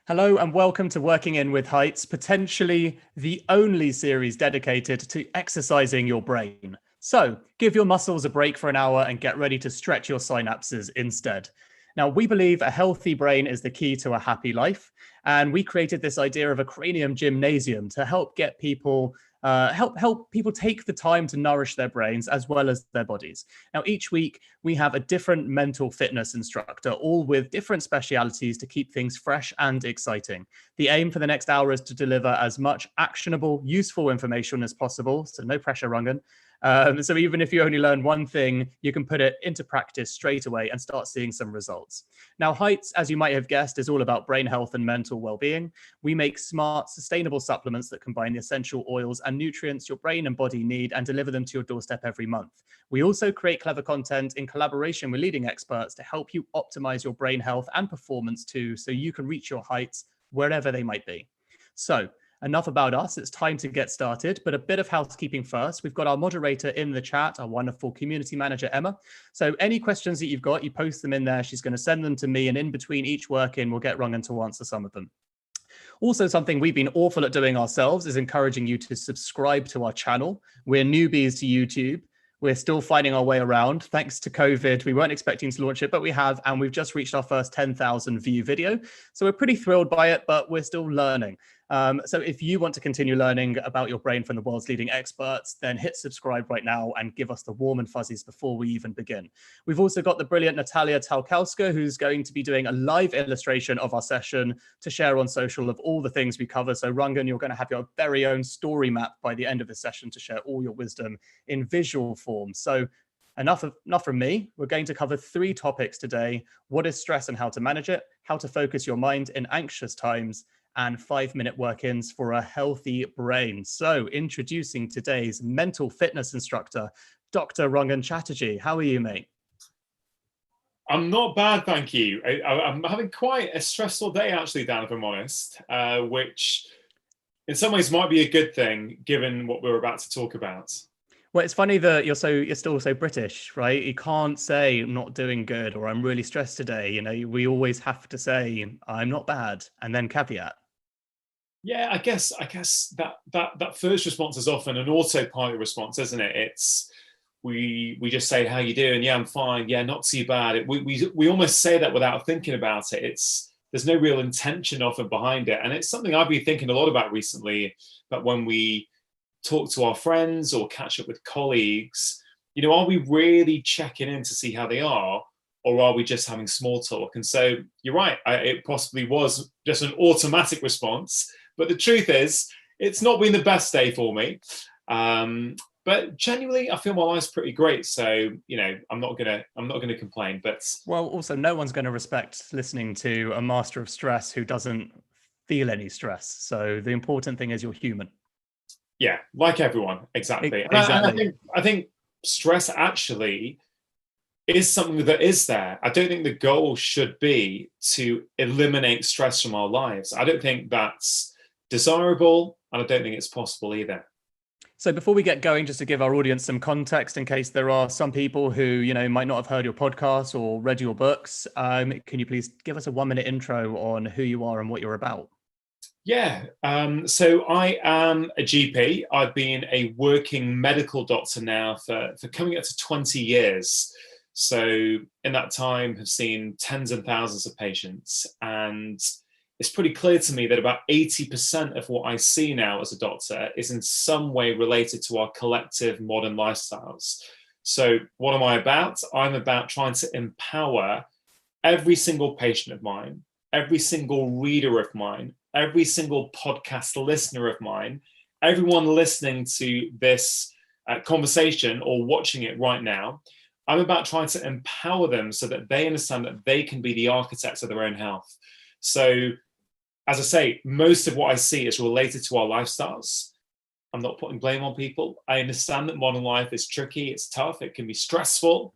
Hello and welcome to Working In with Heights, potentially the only series dedicated to exercising your brain. So give your muscles a break for an hour and get ready to stretch your synapses instead. Now, we believe a healthy brain is the key to a happy life. And we created this idea of a cranium gymnasium to help get people help people take the time to nourish their brains as well as their bodies. Now, each week we have a different mental fitness instructor, all with different specialities to keep things fresh and exciting. The aim for the next hour is to deliver as much actionable, useful information as possible. So no pressure, Rangan. So even if you only learn one thing, you can put it into practice straight away and start seeing some results. Now, Heights, as you might have guessed, is all about brain health and mental well-being. We make smart, sustainable supplements that combine the essential oils and nutrients your brain and body need and deliver them to your doorstep every month. We also create clever content in collaboration with leading experts to help you optimize your brain health and performance too, so you can reach your heights wherever they might be. So, enough about us. It's time to get started, but a bit of housekeeping first. We've got our moderator in the chat, our wonderful community manager, Emma. So any questions that you've got, you post them in there. She's going to send them to me, and in between each work-in, we'll get Rangan to answer some of them. Also, something we've been awful at doing ourselves is encouraging you to subscribe to our channel. We're newbies to YouTube. We're still finding our way around. Thanks to COVID, we weren't expecting to launch it, but we have, and we've just reached our first 10,000 view video. So we're pretty thrilled by it, but we're still learning. So if you want to continue learning about your brain from the world's leading experts, then hit subscribe right now and give us the warm and fuzzies before we even begin. We've also got the brilliant Natalia Talkowska, who's going to be doing a live illustration of our session to share on social of all the things we cover. So Rangan, you're going to have your very own story map by the end of the session to share all your wisdom in visual form. So enough from me. We're going to cover 3 topics today: what is stress and how to manage it, how to focus your mind in anxious times, and 5-minute work-ins for a healthy brain. So introducing today's mental fitness instructor, Dr. Rangan Chatterjee. How are you, mate? I'm not bad, thank you. I'm having quite a stressful day, actually, Dan, if I'm honest, which in some ways might be a good thing, given what we're about to talk about. Well, it's funny that you're still so British, right? You can't say I'm not doing good or I'm really stressed today. You know, we always have to say I'm not bad and then caveat. Yeah, I guess that first response is often an autopilot response, isn't it? It's we just say, how you doing? Yeah, I'm fine. Yeah, not too bad. We almost say that without thinking about it. There's no real intention often behind it, and it's something I've been thinking a lot about recently. But when we talk to our friends or catch up with colleagues, you know, are we really checking in to see how they are, or are we just having small talk? And so you're right, it possibly was just an automatic response, but the truth is it's not been the best day for me. But genuinely, I feel my life's pretty great. So, you know, I'm not gonna complain. But well, also, no one's going to respect listening to a master of stress who doesn't feel any stress. So the important thing is you're human. Yeah, like everyone, exactly. Exactly. And I think stress actually is something that is there. I don't think the goal should be to eliminate stress from our lives. I don't think that's desirable, and I don't think it's possible either. So before we get going, just to give our audience some context in case there are some people who, you know, might not have heard your podcast or read your books, can you please give us a 1-minute intro on who you are and what you're about? Yeah, so I am a GP. I've been a working medical doctor now for coming up to 20 years. So in that time, have seen tens and thousands of patients, and it's pretty clear to me that about 80% of what I see now as a doctor is in some way related to our collective modern lifestyles. So what am I about? I'm about trying to empower every single patient of mine, every single reader of mine, every single podcast listener of mine, everyone listening to this conversation or watching it right now. I'm about trying to empower them so that they understand that they can be the architects of their own health. So, as I say, most of what I see is related to our lifestyles. I'm not putting blame on people. I understand that modern life is tricky, it's tough, it can be stressful.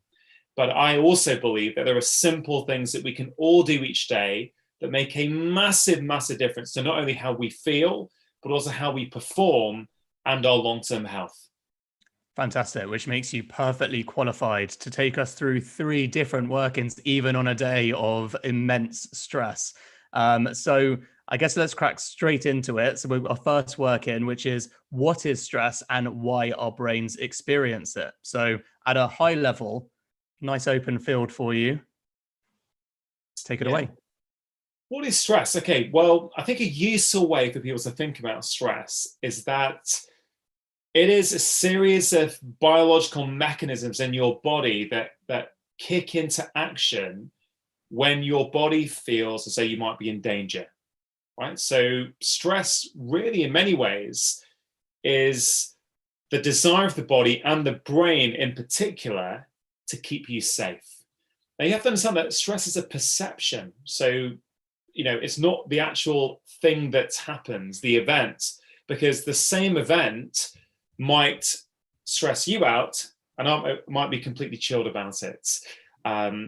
But I also believe that there are simple things that we can all do each day that make a massive, massive difference to not only how we feel, but also how we perform and our long-term health. Fantastic, which makes you perfectly qualified to take us through 3 different work-ins, even on a day of immense stress. So I guess let's crack straight into it. So we've got our first work in, which is what is stress and why our brains experience it. So at a high level, nice open field for you. Take it away. What is stress? Okay, well, I think a useful way for people to think about stress is that it is a series of biological mechanisms in your body that kick into action when your body feels as though you might be in danger, right? So stress really in many ways is the desire of the body and the brain in particular to keep you safe. Now you have to understand that stress is a perception. So, it's not the actual thing that happens, the event, because the same event might stress you out and I might be completely chilled about it.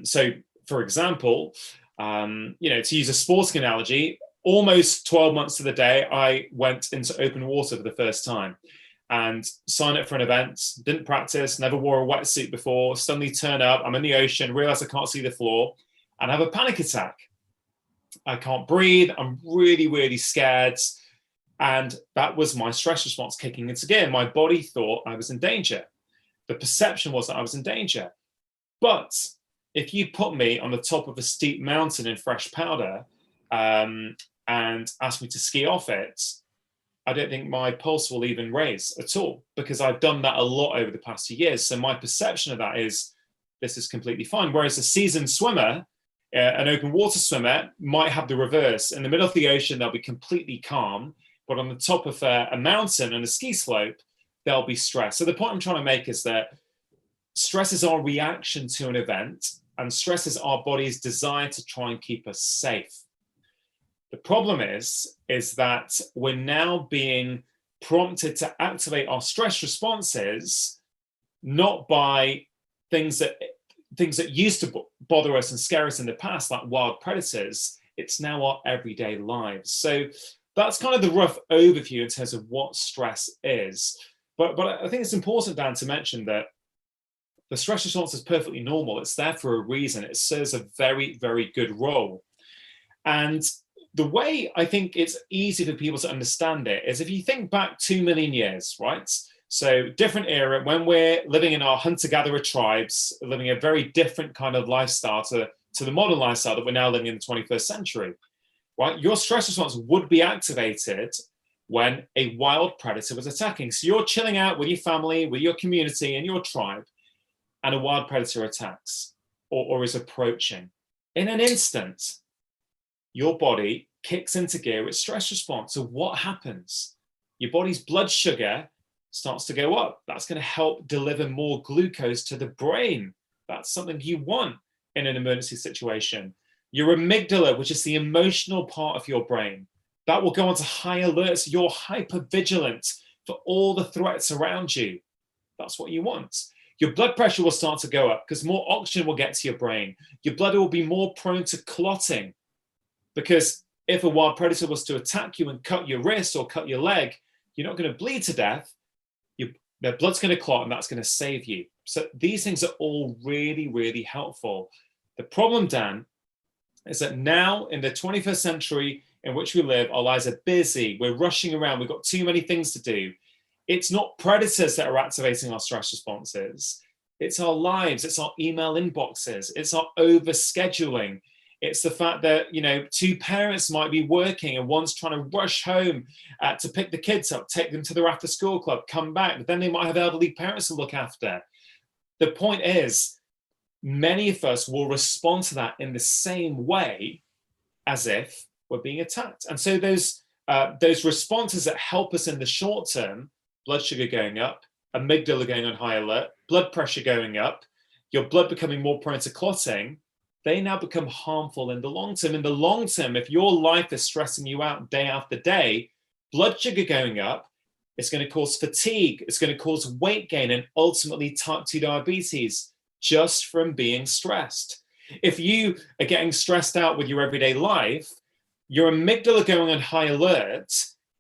So, for example, to use a sporting analogy, almost 12 months to the day, I went into open water for the first time and signed up for an event, didn't practice, never wore a wetsuit before, suddenly turn up, I'm in the ocean, realize I can't see the floor, and have a panic attack. I can't breathe, I'm really, really scared. And that was my stress response kicking into gear. My body thought I was in danger. The perception was that I was in danger. But if you put me on the top of a steep mountain in fresh powder and ask me to ski off it, I don't think my pulse will even raise at all, because I've done that a lot over the past few years. So my perception of that is this is completely fine. Whereas a seasoned swimmer, an open water swimmer, might have the reverse. In the middle of the ocean, they'll be completely calm, but on the top of a mountain and a ski slope, they'll be stressed. So the point I'm trying to make is that stress is our reaction to an event, and stress is our body's desire to try and keep us safe. The problem is that we're now being prompted to activate our stress responses, not by things that used to bother us and scare us in the past, like wild predators. It's now our everyday lives. So that's kind of the rough overview in terms of what stress is. But I think it's important, Dan, to mention that the stress response is perfectly normal. It's there for a reason. It serves a very, very good role. And the way I think it's easy for people to understand it is if you think back 2 million years, right? So different era, when we're living in our hunter-gatherer tribes, living a very different kind of lifestyle to the modern lifestyle that we're now living in the 21st century, right? Your stress response would be activated when a wild predator was attacking. So you're chilling out with your family, with your community and your tribe, and a wild predator attacks or is approaching. In an instant, your body kicks into gear its stress response. So what happens? Your body's blood sugar starts to go up. That's going to help deliver more glucose to the brain. That's something you want in an emergency situation. Your amygdala, which is the emotional part of your brain, that will go onto high alert. So you're hypervigilant for all the threats around you. That's what you want. Your blood pressure will start to go up because more oxygen will get to your brain. Your blood will be more prone to clotting, because if a wild predator was to attack you and cut your wrist or cut your leg, you're not going to bleed to death. Their blood's going to clot, and that's going to save you. So these things are all really, really helpful. The problem, Dan, is that now in the 21st century in which we live, our lives are busy. We're rushing around. We've got too many things to do. It's not predators that are activating our stress responses. It's our lives. It's our email inboxes. It's our overscheduling. It's the fact that, two parents might be working and one's trying to rush home to pick the kids up, take them to their after school club, come back, but then they might have elderly parents to look after. The point is, many of us will respond to that in the same way as if we're being attacked. And so those responses that help us in the short term, blood sugar going up, amygdala going on high alert, blood pressure going up, your blood becoming more prone to clotting, they now become harmful in the long term. In the long term, if your life is stressing you out day after day, blood sugar going up, it's going to cause fatigue, it's going to cause weight gain, and ultimately type 2 diabetes just from being stressed. If you are getting stressed out with your everyday life, your amygdala going on high alert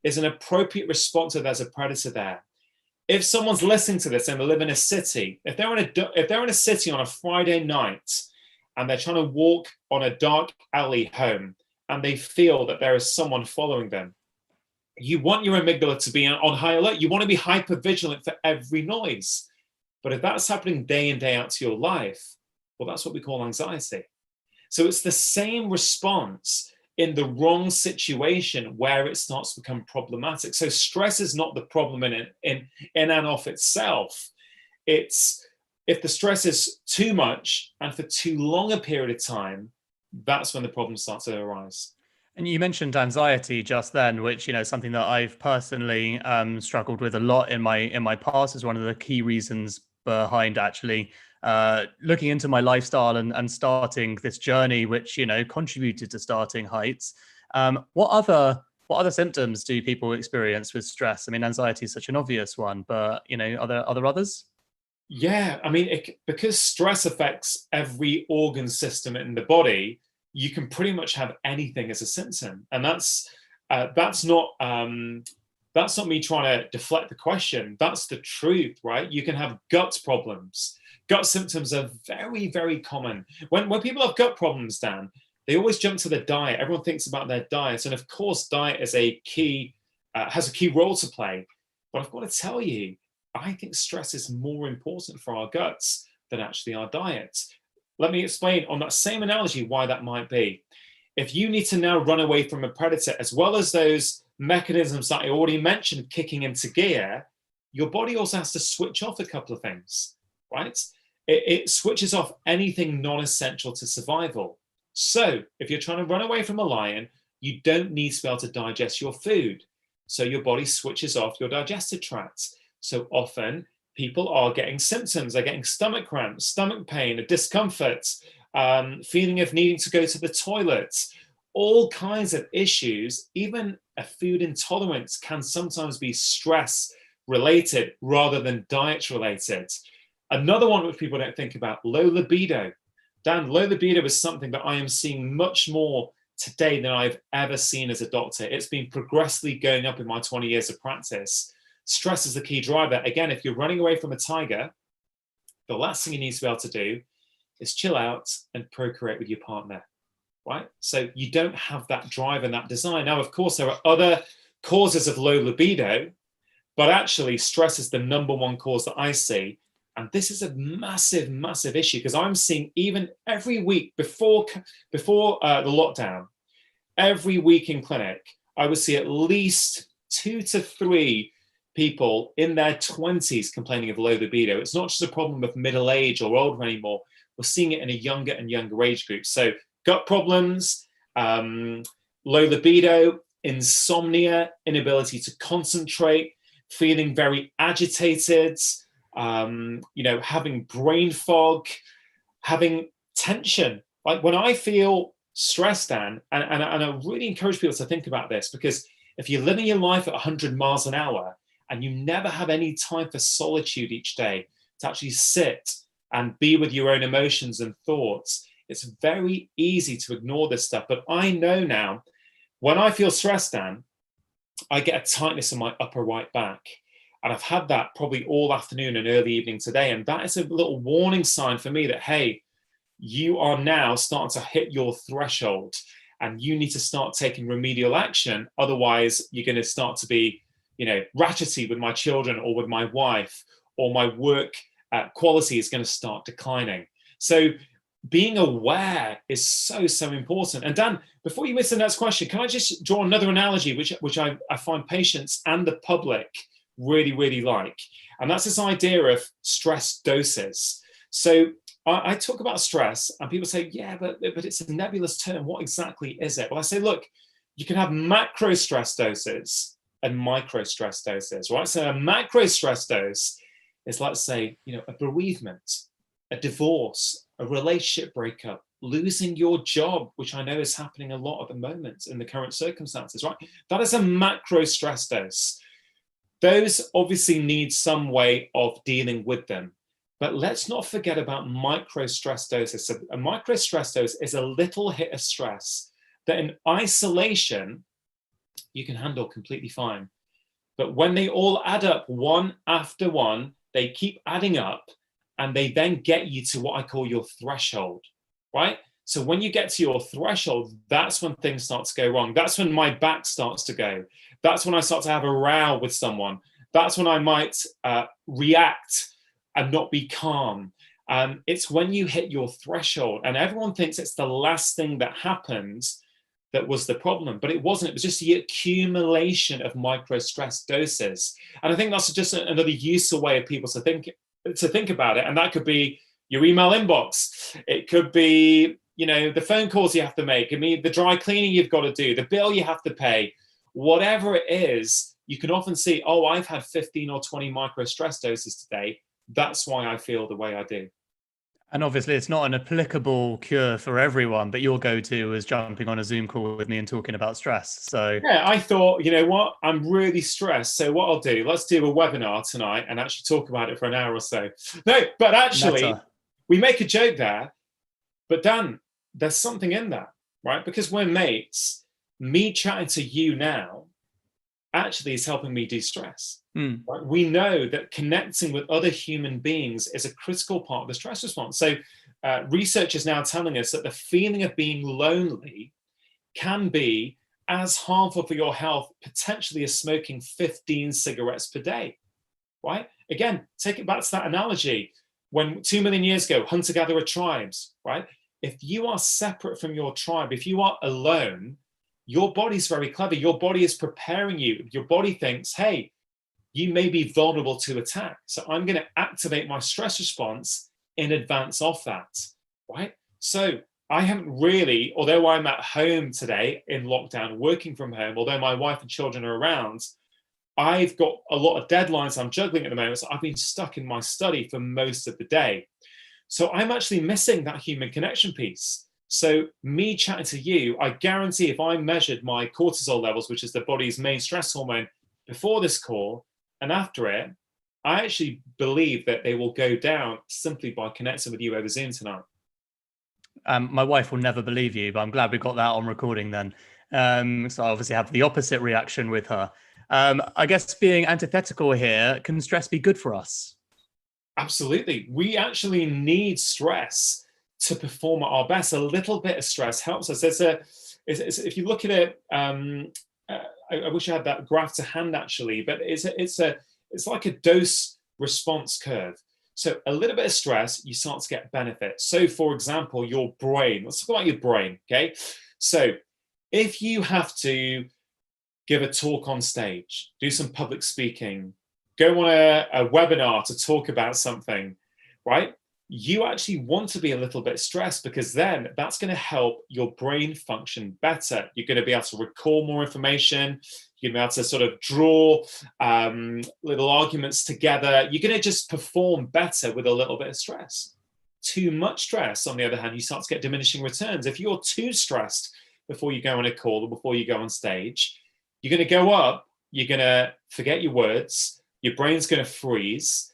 is an appropriate response if there's a predator there. If someone's listening to this and they live in a city, if they're in a city on a Friday night and they're trying to walk on a dark alley home and they feel that there is someone following them, you want your amygdala to be on high alert. You want to be hyper vigilant for every noise. But if that's happening day in, day out to your life, well, that's what we call anxiety. So it's the same response in the wrong situation where it starts to become problematic. So stress is not the problem in and of itself. It's if the stress is too much and for too long a period of time, that's when the problems start to arise. And you mentioned anxiety just then, which, you know, something that I've personally struggled with a lot in my past, is one of the key reasons behind actually looking into my lifestyle and starting this journey, which, you know, contributed to starting Heights. What other symptoms do people experience with stress? I mean, anxiety is such an obvious one, but, you know, are there others? Yeah, I mean, because stress affects every organ system in the body, you can pretty much have anything as a symptom, and that's not me trying to deflect the question. That's the truth, right? You can have gut problems. Gut symptoms are very, very common. When people have gut problems, Dan, they always jump to the diet. Everyone thinks about their diet, and of course, diet is has a key role to play. But I've got to tell you, I think stress is more important for our guts than actually our diet. Let me explain on that same analogy why that might be. If you need to now run away from a predator, as well as those mechanisms that I already mentioned kicking into gear, your body also has to switch off a couple of things, right? It switches off anything non-essential to survival. So if you're trying to run away from a lion, you don't need to be able to digest your food. So your body switches off your digestive tract. So often people are getting symptoms. They're getting stomach cramps, stomach pain, a discomfort, feeling of needing to go to the toilet, all kinds of issues. Even a food intolerance can sometimes be stress related rather than diet related. Another one which people don't think about, low libido. Dan, low libido is something that I am seeing much more today than I've ever seen as a doctor. It's been progressively going up in my 20 years of practice. Stress is the key driver. Again, if you're running away from a tiger, the last thing you need to be able to do is chill out and procreate with your partner, right? So you don't have that drive and that desire. Now, of course, there are other causes of low libido, but actually stress is the number one cause that I see. And this is a massive, massive issue, because I'm seeing even every week before the lockdown, every week in clinic, I would see at least 2 to 3 people in their 20s complaining of low libido. It's not just a problem of middle age or older anymore. We're seeing it in a younger and younger age group. So gut problems, low libido, insomnia, inability to concentrate, feeling very agitated, having brain fog, having tension. Like when I feel stressed, Dan, and I really encourage people to think about this, because if you're living your life at 100 miles an hour, and you never have any time for solitude each day to actually sit and be with your own emotions and thoughts, it's very easy to ignore this stuff. But I know now, when I feel stressed, Dan, I get a tightness in my upper right back. And I've had that probably all afternoon and early evening today. And that is a little warning sign for me that, hey, you are now starting to hit your threshold and you need to start taking remedial action. Otherwise, you're going to start to be ratchety with my children or with my wife, or my work quality is going to start declining. So being aware is so, so important. And Dan, before you miss the next question, can I just draw another analogy, which I find patients and the public really, really like? And that's this idea of stress doses. So I talk about stress and people say, yeah, but it's a nebulous term. What exactly is it? Well, I say, look, you can have macro stress doses and micro stress doses, right? So a macro stress dose is, let's say, a bereavement, a divorce, a relationship breakup, losing your job, which I know is happening a lot at the moment in the current circumstances, right? That is a macro stress dose. Those obviously need some way of dealing with them. But let's not forget about micro stress doses. So a micro stress dose is a little hit of stress that in isolation, you can handle completely fine. But when they all add up one after one, they keep adding up and they then get you to what I call your threshold, right? So when you get to your threshold, that's when things start to go wrong. That's when my back starts to go. That's when I start to have a row with someone. That's when I might react and not be calm. It's when you hit your threshold, and everyone thinks it's the last thing that happens that was the problem, but it wasn't. It was just the accumulation of micro stress doses. And I think that's just another useful way of people to think about it. And that could be your email inbox. It could be, the phone calls you have to make. I mean, the dry cleaning you've got to do, the bill you have to pay, whatever it is. You can often see, oh, I've had 15 or 20 micro stress doses today. That's why I feel the way I do. And obviously it's not an applicable cure for everyone, but your go-to is jumping on a Zoom call with me and talking about stress. So yeah, I thought, you know what, I'm really stressed. So what I'll do, let's do a webinar tonight and actually talk about it for an hour or so. No, but actually we make a joke there, but Dan, there's something in that, right? Because we're mates, me chatting to you now actually is helping me de-stress. Right? We know that connecting with other human beings is a critical part of the stress response. So research is now telling us that the feeling of being lonely can be as harmful for your health, potentially, as smoking 15 cigarettes per day, right? Again, take it back to that analogy. When 2 million years ago, hunter-gatherer tribes, right? If you are separate from your tribe, if you are alone, your body's very clever. Your body is preparing you. Your body thinks, hey, you may be vulnerable to attack. So I'm going to activate my stress response in advance of that, right? So I haven't really, although I'm at home today in lockdown, working from home, although my wife and children are around, I've got a lot of deadlines I'm juggling at the moment. So I've been stuck in my study for most of the day. So I'm actually missing that human connection piece. So me chatting to you, I guarantee if I measured my cortisol levels, which is the body's main stress hormone, before this call and after it, I actually believe that they will go down simply by connecting with you over Zoom tonight. My wife will never believe you, but I'm glad we got that on recording then. So I obviously have the opposite reaction with her. I guess being antithetical here, can stress be good for us? Absolutely. We actually need stress to perform at our best. A little bit of stress helps us. If you look at it, I wish I had that graph to hand actually, but it's like a dose response curve. So a little bit of stress, you start to get benefit. So for example, your brain, let's talk about your brain, okay? So if you have to give a talk on stage, do some public speaking, go on a webinar to talk about something, right? You actually want to be a little bit stressed, because then that's going to help your brain function better. You're going to be able to recall more information. You're going to be able to sort of draw little arguments together. You're going to just perform better with a little bit of stress. Too much stress, on the other hand, you start to get diminishing returns. If you're too stressed before you go on a call or before you go on stage, you're going to go up, you're going to forget your words, your brain's going to freeze,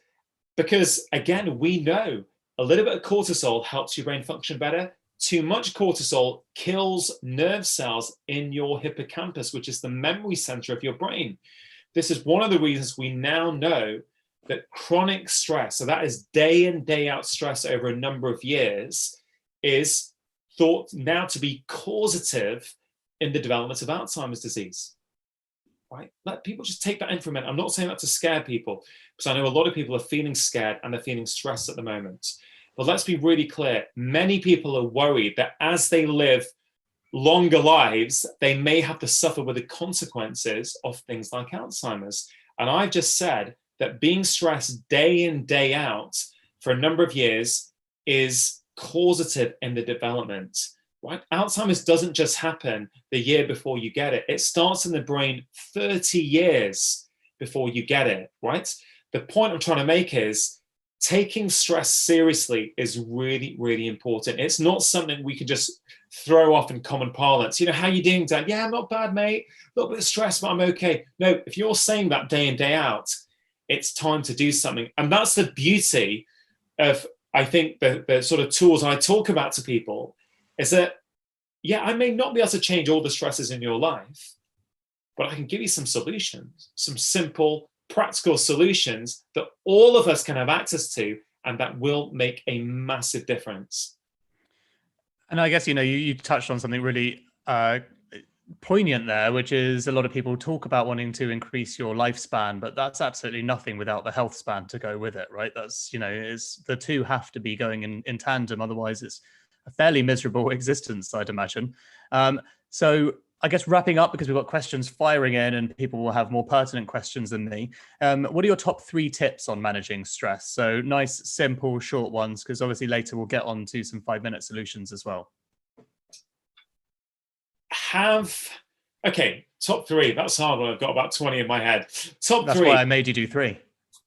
because again, we know a little bit of cortisol helps your brain function better. Too much cortisol kills nerve cells in your hippocampus, which is the memory center of your brain. This is one of the reasons we now know that chronic stress, so that is day in, day out stress over a number of years, is thought now to be causative in the development of Alzheimer's disease. Right? Let people just take that in for a minute. I'm not saying that to scare people, because I know a lot of people are feeling scared and they're feeling stressed at the moment. But let's be really clear. Many people are worried that as they live longer lives, they may have to suffer with the consequences of things like Alzheimer's. And I've just said that being stressed day in, day out for a number of years is causative in the development. Right? Alzheimer's doesn't just happen the year before you get it. It starts in the brain 30 years before you get it, right? The point I'm trying to make is taking stress seriously is really, really important. It's not something we can just throw off in common parlance. You know, how you doing, Dad? Yeah, I'm not bad, mate. A little bit of stress, but I'm okay. No, if you're saying that day in, day out, it's time to do something. And that's the beauty of, I think, the sort of tools I talk about to people, is that, yeah, I may not be able to change all the stresses in your life, but I can give you some solutions, some simple, practical solutions that all of us can have access to, and that will make a massive difference. And I guess, you touched on something really poignant there, which is a lot of people talk about wanting to increase your lifespan, but that's absolutely nothing without the health span to go with it, right? That's, it's the two have to be going in tandem. Otherwise, it's a fairly miserable existence, I'd imagine. So I guess wrapping up, because we've got questions firing in and people will have more pertinent questions than me. What are your top 3 tips on managing stress? So nice, simple, short ones, because obviously later we'll get on to some 5-minute solutions as well. Okay, top 3. That's hard when I've got about 20 in my head. Top 3. That's why I made you do 3.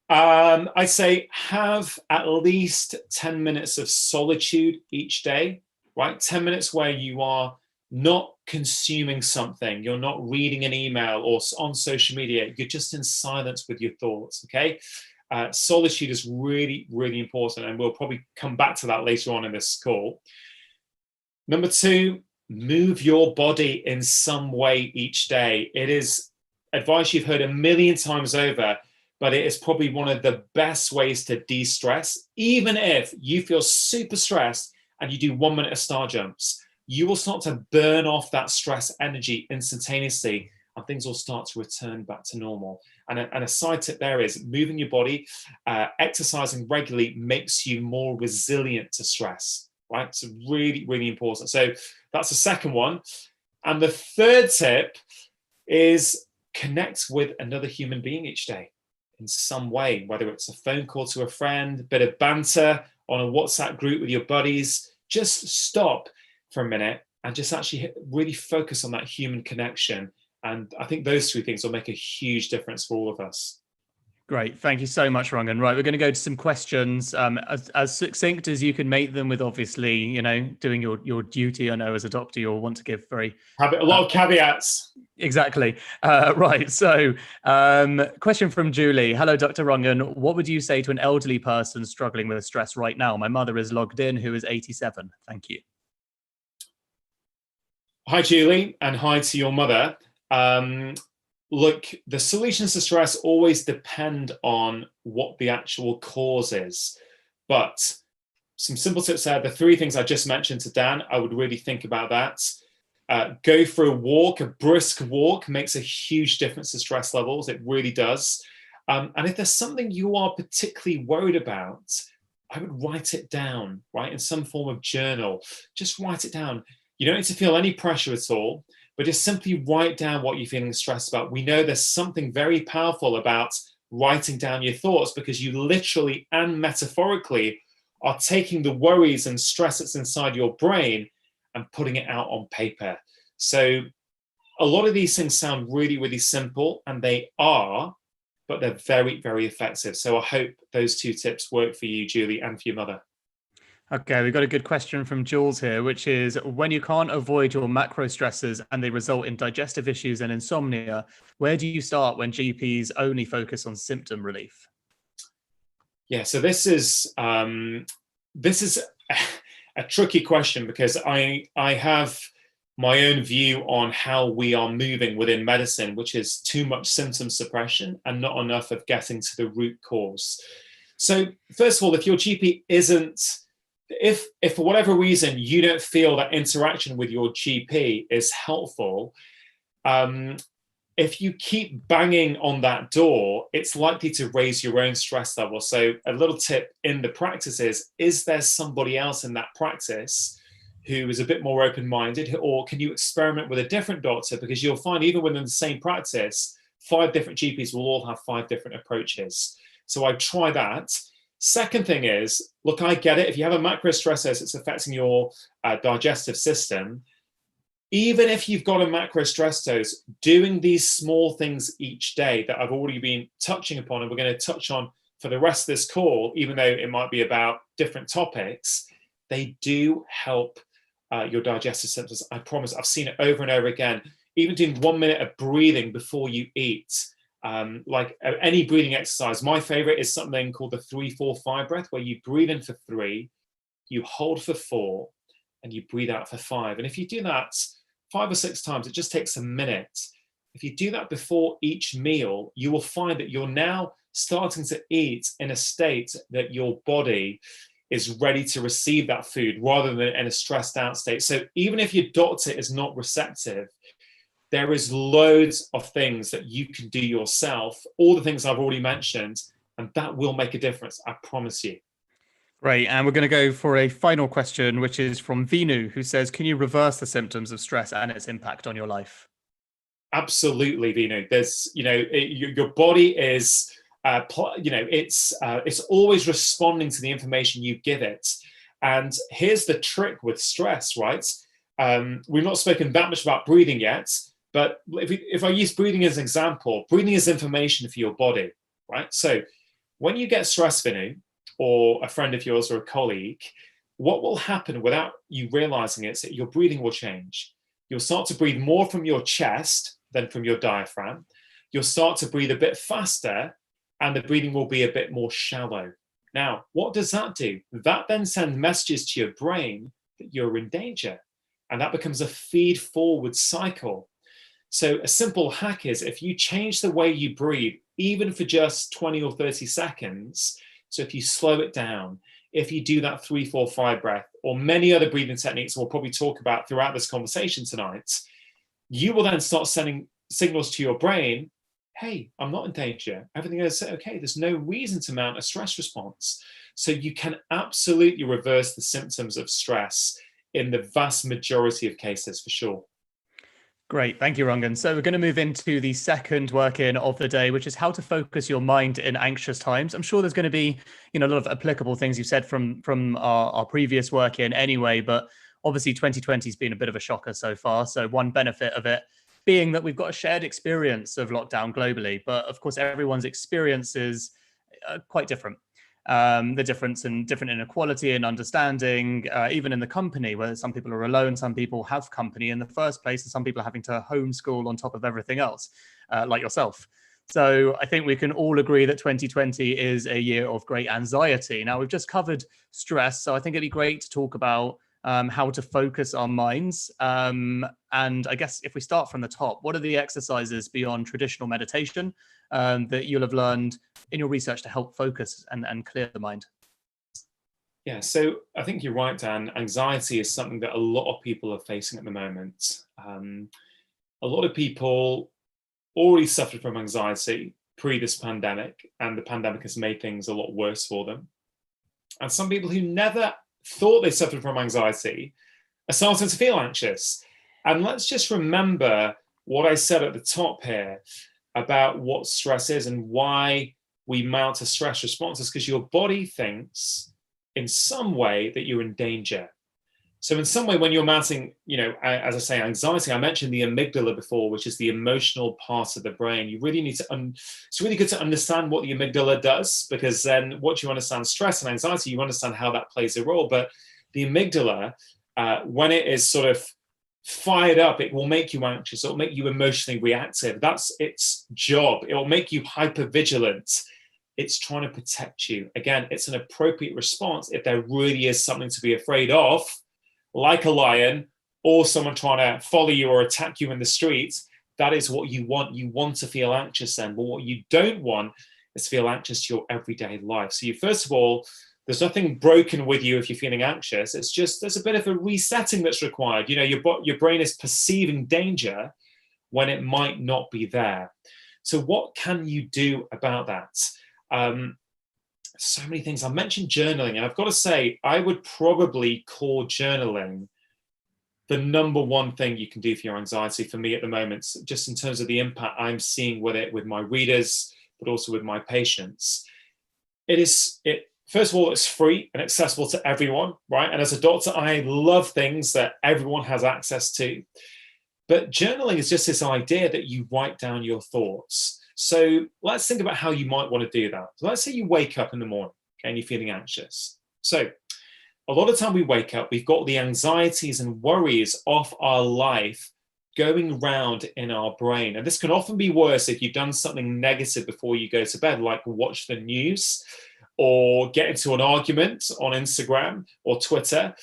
I say have at least 10 minutes of solitude each day, right? 10 minutes where you are not consuming something, you're not reading an email or on social media, you're just in silence with your thoughts, okay? Solitude is really, really important, and we'll probably come back to that later on in this call. Number 2, move your body in some way each day. It is advice you've heard a million times over, but it is probably one of the best ways to de-stress. Even if you feel super stressed and you do 1 minute of star jumps, you will start to burn off that stress energy instantaneously, and things will start to return back to normal. And a side tip there is moving your body, exercising regularly makes you more resilient to stress, right? So really, really important. So that's the second one. And the third tip is connect with another human being each day in some way, whether it's a phone call to a friend, a bit of banter on a WhatsApp group with your buddies. Just stop for a minute and just actually really focus on that human connection. And I think those 3 things will make a huge difference for all of us. Great. Thank you so much, Rangan. Right, we're going to go to some questions as succinct as you can make them, with obviously, doing your duty. I know as a doctor, you'll want to give very... Have a lot of caveats. Exactly. Right. So question from Julie. Hello, Dr. Rangan. What would you say to an elderly person struggling with stress right now? My mother is logged in, who is 87. Thank you. Hi, Julie, and hi to your mother. Look, the solutions to stress always depend on what the actual cause is. But some simple tips there. The 3 things I just mentioned to Dan, I would really think about that. Go for a walk. A brisk walk makes a huge difference to stress levels. It really does. And if there's something you are particularly worried about, I would write it down, right, in some form of journal. Just write it down. You don't need to feel any pressure at all, but just simply write down what you're feeling stressed about. We know there's something very powerful about writing down your thoughts, because you literally and metaphorically are taking the worries and stress that's inside your brain and putting it out on paper. So a lot of these things sound really, really simple, and they are, but they're very, very effective. So I hope those 2 tips work for you, Julie, and for your mother. Okay, we've got a good question from Jules here, which is, when you can't avoid your macro stressors and they result in digestive issues and insomnia, where do you start when GPs only focus on symptom relief? Yeah, so this is a tricky question, because I have my own view on how we are moving within medicine, which is too much symptom suppression and not enough of getting to the root cause. So first of all, if your GP isn't... If for whatever reason you don't feel that interaction with your GP is helpful, if you keep banging on that door, it's likely to raise your own stress level. So a little tip in the practice is there somebody else in that practice who is a bit more open-minded, or can you experiment with a different doctor? Because you'll find even within the same practice, 5 different GPs will all have 5 different approaches. So I'd try that. Second thing is, look, I get it. If you have a macro stressor, it's affecting your digestive system. Even if you've got a macro stress dose, doing these small things each day that I've already been touching upon, and we're going to touch on for the rest of this call, even though it might be about different topics, they do help your digestive systems. I promise. I've seen it over and over again. Even doing 1 minute of breathing before you eat, like any breathing exercise. My favorite is something called the 3-4-5 breath, where you breathe in for 3, you hold for 4, and you breathe out for 5. And if you do that 5 or 6 times, it just takes a minute. If you do that before each meal, you will find that you're now starting to eat in a state that your body is ready to receive that food rather than in a stressed out state. So even if your doctor is not receptive, there is loads of things that you can do yourself, all the things I've already mentioned, and that will make a difference, I promise you. Great. And we're going to go for a final question, which is from Veenu, who says, can you reverse the symptoms of stress and its impact on your life? Absolutely, Veenu. There's, your body is, it's always responding to the information you give it. And here's the trick with stress, right? We've not spoken that much about breathing yet, but if I use breathing as an example, breathing is information for your body, right? So when you get stress, Veenu, or a friend of yours or a colleague, what will happen without you realizing it is that your breathing will change. You'll start to breathe more from your chest than from your diaphragm. You'll start to breathe a bit faster, and the breathing will be a bit more shallow. Now, what does that do? That then sends messages to your brain that you're in danger, and that becomes a feed-forward cycle. So a simple hack is if you change the way you breathe, even for just 20 or 30 seconds, so if you slow it down, if you do that 3-4-5 breath, or many other breathing techniques we'll probably talk about throughout this conversation tonight, you will then start sending signals to your brain, hey, I'm not in danger. Everything is okay. There's no reason to mount a stress response. So you can absolutely reverse the symptoms of stress in the vast majority of cases, for sure. Great. Thank you, Rangan. So we're going to move into the second work-in of the day, which is how to focus your mind in anxious times. I'm sure there's going to be, a lot of applicable things you said from our previous work-in anyway, but obviously 2020 has been a bit of a shocker so far. So one benefit of it being that we've got a shared experience of lockdown globally, but of course, everyone's experience is quite different. The different inequality and understanding, even in the company, where some people are alone, some people have company in the first place, and some people are having to homeschool on top of everything else, like yourself. So I think we can all agree that 2020 is a year of great anxiety. Now, we've just covered stress, so I think it'd be great to talk about how to focus our minds. And I guess if we start from the top, what are the exercises beyond traditional meditation that you'll have learned in your research to help focus and clear the mind? Yeah, so I think you're right, Dan. Anxiety is something that a lot of people are facing at the moment. A lot of people already suffered from anxiety pre this pandemic, and the pandemic has made things a lot worse for them. And some people who never thought they suffered from anxiety are starting to feel anxious. And let's just remember what I said at the top here about what stress is and why we mount a stress response, is because your body thinks in some way that you're in danger. So in some way, when you're mounting, as I say, anxiety, I mentioned the amygdala before, which is the emotional part of the brain. You really need to, it's really good to understand what the amygdala does, because then once you understand stress and anxiety, you understand how that plays a role. But the amygdala, when it is sort of fired up, it will make you anxious. It will make you emotionally reactive. That's its job. It will make you hypervigilant. It's trying to protect you. Again, it's an appropriate response if there really is something to be afraid of, like a lion or someone trying to follow you or attack you in the streets. That is what you want. You want to feel anxious then. But what you don't want is to feel anxious to your everyday life. So you, first of all, there's nothing broken with you if you're feeling anxious. It's just there's a bit of a resetting that's required. Your brain is perceiving danger when it might not be there. So what can you do about that? So many things. I mentioned journaling, and I've got to say, I would probably call journaling the number one thing you can do for your anxiety for me at the moment, just in terms of the impact I'm seeing with it with my readers, but also with my patients. First of all, it's free and accessible to everyone, right? And as a doctor, I love things that everyone has access to. But journaling is just this idea that you write down your thoughts. So let's think about how you might want to do that. So let's say you wake up in the morning, okay, and you're feeling anxious. So a lot of time we wake up, we've got the anxieties and worries of our life going round in our brain. And this can often be worse if you've done something negative before you go to bed, like watch the news or get into an argument on Instagram or Twitter,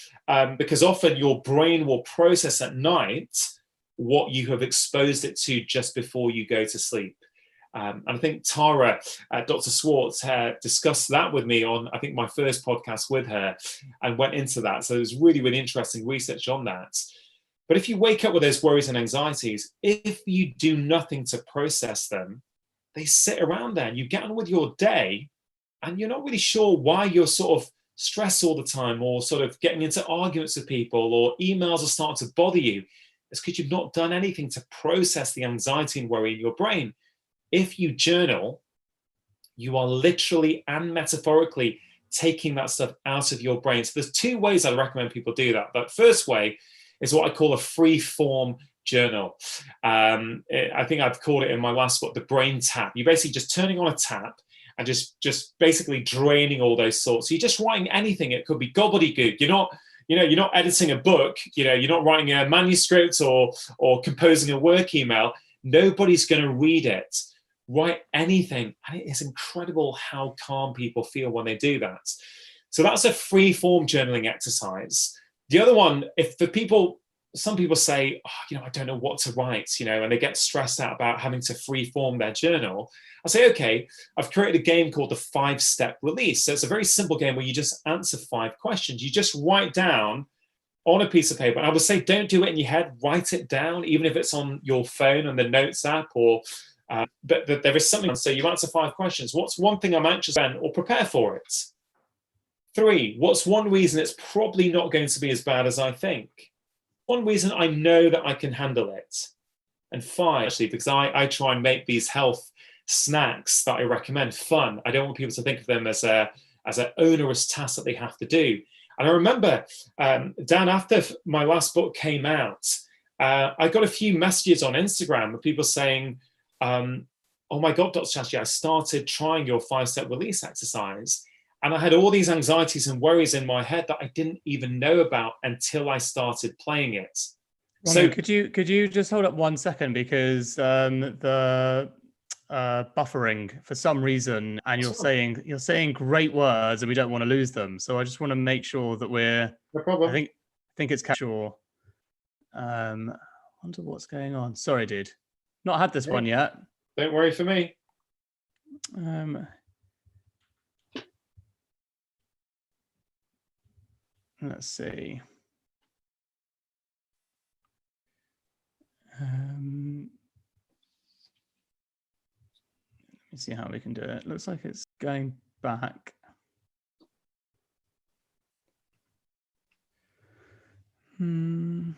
because often your brain will process at night what you have exposed it to just before you go to sleep. And I think Tara, Dr. Swartz, discussed that with me on, I think, my first podcast with her, and went into that. So there's really, really interesting research on that. But if you wake up with those worries and anxieties, if you do nothing to process them, they sit around there and you get on with your day and you're not really sure why you're sort of stressed all the time, or sort of getting into arguments with people, or emails are starting to bother you. It's because you've not done anything to process the anxiety and worry in your brain. If you journal, you are literally and metaphorically taking that stuff out of your brain. So there's two ways I'd recommend people do that. That first way is what I call a free form journal. I think I've called it in my last book, the brain tap. You're basically just turning on a tap and just basically draining all those thoughts. So you're just writing anything. It could be gobbledygook. You're not editing a book. You're not writing a manuscript or composing a work email. Nobody's going to read it. Write anything. And it is incredible how calm people feel when they do that. So that's a free form journaling exercise. The other one, some people say, I don't know what to write, and they get stressed out about having to free form their journal. I say, okay, I've created a game called the 5-step release. So it's a very simple game where you just answer 5 questions. You just write down on a piece of paper. And I would say, don't do it in your head, write it down, even if it's on your phone and the notes app, but there is something. So you answer 5 questions. What's one thing I'm anxious about, or prepare for it? 3, what's one reason it's probably not going to be as bad as I think? One reason I know that I can handle it. And 5, actually, because I try and make these health snacks that I recommend fun. I don't want people to think of them as an onerous task that they have to do. And I remember, Dan, after my last book came out, I got a few messages on Instagram of people saying, oh my God, Dr. Chatterjee, I started trying your 5-step release exercise. And I had all these anxieties and worries in my head that I didn't even know about until I started playing it. So could you just hold up 1 second, because the buffering for some reason, and you're saying great words and we don't want to lose them. So I just want to make sure that no problem. I think it's casual. Wonder what's going on. Sorry, dude. Not had this one yet. Don't worry for me. Let's see. Let me see how we can do it. Looks like it's going back. It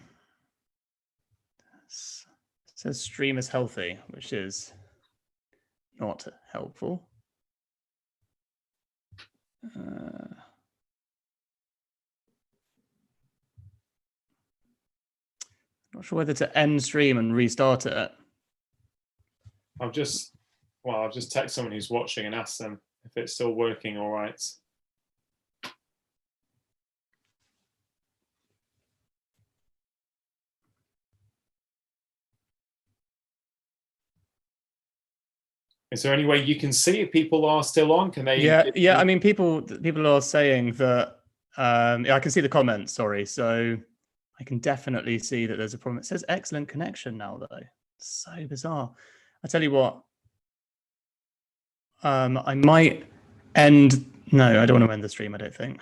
says stream is healthy, which is not helpful. Not sure whether to end stream and restart it. I've just texted someone who's watching and asked them if it's still working all right. Is there any way you can see if people are still on? Can they? Yeah. I mean, people are saying that. I can see the comments. Sorry, so I can definitely see that there's a problem. It says excellent connection now, though. It's so bizarre. I tell you what. I might end. No, I don't want to end the stream. I don't think.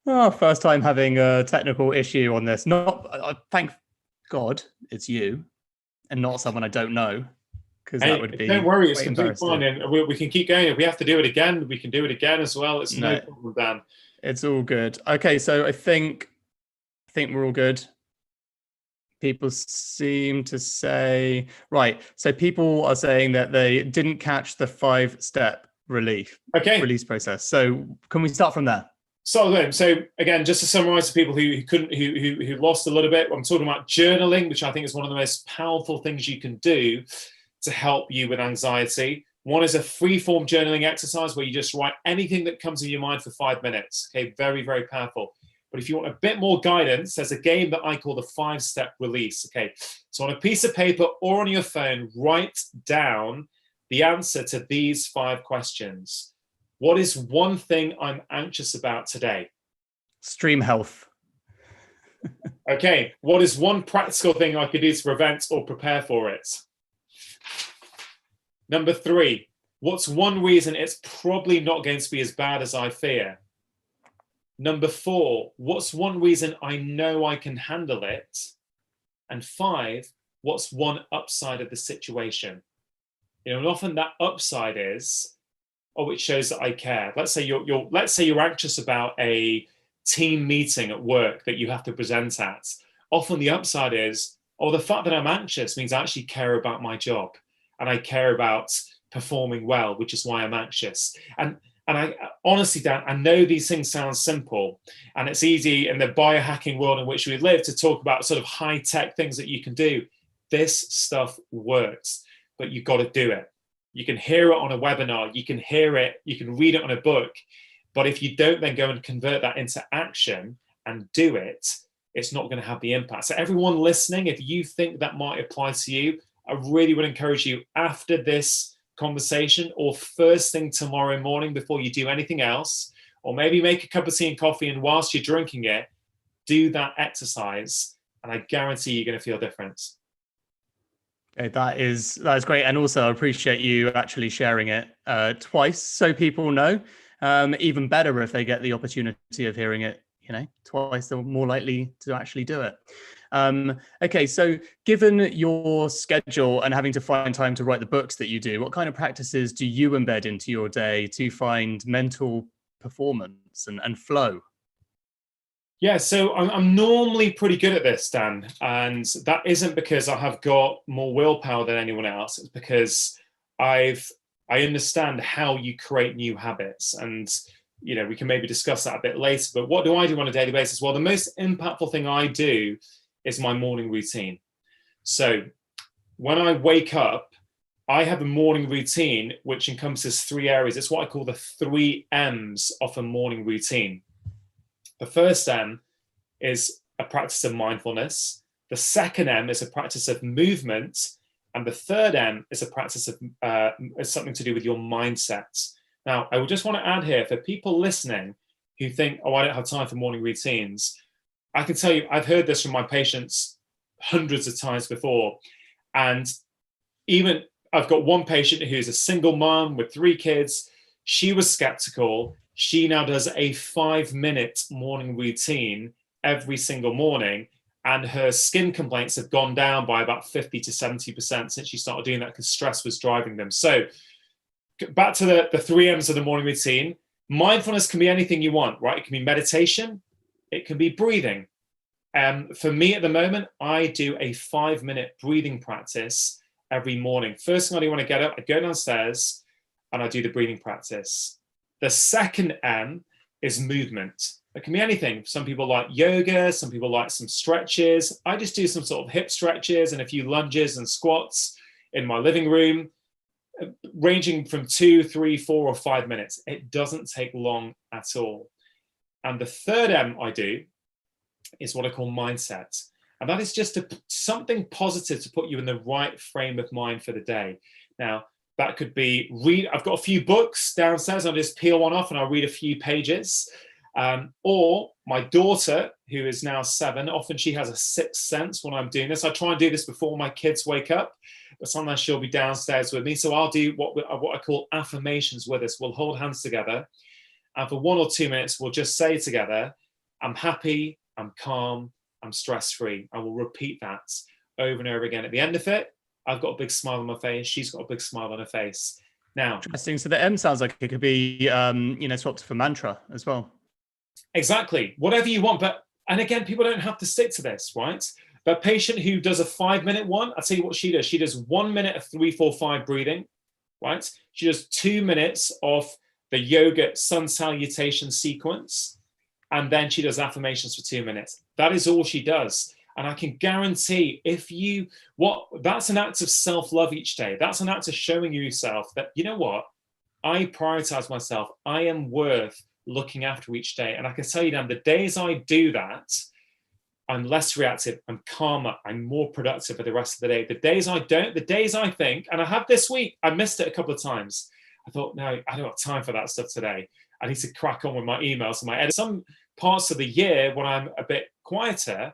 First time having a technical issue on this. Thank God it's you, and not someone I don't know. Because that would be. Don't worry, it's completely fine, and we can keep going. If we have to do it again, we can do it again as well. It's no problem, Dan. It's all good. Okay, so I think we're all good. People seem to say right. So people are saying that they didn't catch the 5-step release process. So can we start from there? So again, just to summarize for people who lost a little bit, I'm talking about journaling, which I think is one of the most powerful things you can do to help you with anxiety. One is a free-form journaling exercise where you just write anything that comes in your mind for 5 minutes. Okay, very, very powerful. But if you want a bit more guidance, there's a game that I call the 5-step release. Okay, so on a piece of paper or on your phone, write down the answer to these 5 questions. What is one thing I'm anxious about today? Stream health. Okay, what is one practical thing I could do to prevent or prepare for it? Number 3, what's one reason it's probably not going to be as bad as I fear? Number 4, what's one reason I know I can handle it? And 5, what's one upside of the situation? And often that upside is, oh, it shows that I care. Let's say you're anxious about a team meeting at work that you have to present at. Often the upside is, oh, the fact that I'm anxious means I actually care about my job and I care about performing well, which is why I'm anxious. And I honestly, Dan, I know these things sound simple, and it's easy in the biohacking world in which we live to talk about sort of high-tech things that you can do. This stuff works, but you've got to do it. You can hear it on a webinar, you can hear it, you can read it on a book, but if you don't then go and convert that into action and do it, it's not going to have the impact. So everyone listening, if you think that might apply to you, I really would encourage you, after this conversation or first thing tomorrow morning before you do anything else, or maybe make a cup of tea and coffee, and whilst you're drinking it, do that exercise, and I guarantee you're going to feel different. Okay, that is great, and also I appreciate you actually sharing it twice so people know. Even better if they get the opportunity of hearing it, twice, they're more likely to actually do it. Okay, so given your schedule and having to find time to write the books that you do, what kind of practices do you embed into your day to find mental performance and flow? Yeah, so I'm normally pretty good at this, Dan, and that isn't because I have got more willpower than anyone else. It's because I understand how you create new habits, and we can maybe discuss that a bit later. But what do I do on a daily basis? Well, the most impactful thing I do is my morning routine. So when I wake up, I have a morning routine which encompasses 3 areas. It's what I call the 3 M's of a morning routine. The first M is a practice of mindfulness. The second M is a practice of movement. And the third M is a practice of is something to do with your mindset. Now, I would just want to add here, for people listening who think, oh, I don't have time for morning routines, I can tell you, I've heard this from my patients hundreds of times before. And even I've got one patient who's a single mom with 3 kids. She was skeptical. She now does a 5-minute morning routine every single morning, and her skin complaints have gone down by about 50 to 70% since she started doing that, because stress was driving them. So back to the 3 M's of the morning routine. Mindfulness can be anything you want, right? It can be meditation. It can be breathing. For me at the moment, I do a 5-minute breathing practice every morning. First thing I do when I get up, I go downstairs and I do the breathing practice. The second M is movement. It can be anything. Some people like yoga, some people like some stretches. I just do some sort of hip stretches and a few lunges and squats in my living room, ranging from 2, 3, 4, or 5 minutes. It doesn't take long at all. And the third M I do is what I call mindset. And that is just something positive to put you in the right frame of mind for the day. Now, that could be I've got a few books downstairs. I'll just peel one off and I'll read a few pages. Or my daughter, who is now 7, often she has a 6th sense when I'm doing this. I try and do this before my kids wake up, but sometimes she'll be downstairs with me. So I'll do what I call affirmations with us. We'll hold hands together, and for 1 or 2 minutes, we'll just say together, I'm happy, I'm calm, I'm stress-free. I will repeat that over and over again. At the end of it, I've got a big smile on my face. She's got a big smile on her face. Now, interesting. So the M sounds like it could be, swapped for mantra as well. Exactly. Whatever you want. And again, people don't have to stick to this, right? But a patient who does a 5-minute one, I'll tell you what she does. She does 1 minute of 3, 4, 5 breathing, right? She does 2 minutes of the yoga sun salutation sequence. And then she does affirmations for 2 minutes. That is all she does. And I can guarantee that's an act of self-love each day. That's an act of showing yourself that, you know what? I prioritize myself. I am worth looking after each day. And I can tell you, Dan, the days I do that, I'm less reactive, I'm calmer, I'm more productive for the rest of the day. The days I don't, the days I think, and I have this week, I missed it a couple of times. I thought, no, I don't have time for that stuff today. I need to crack on with my emails and my edit. Some parts of the year when I'm a bit quieter,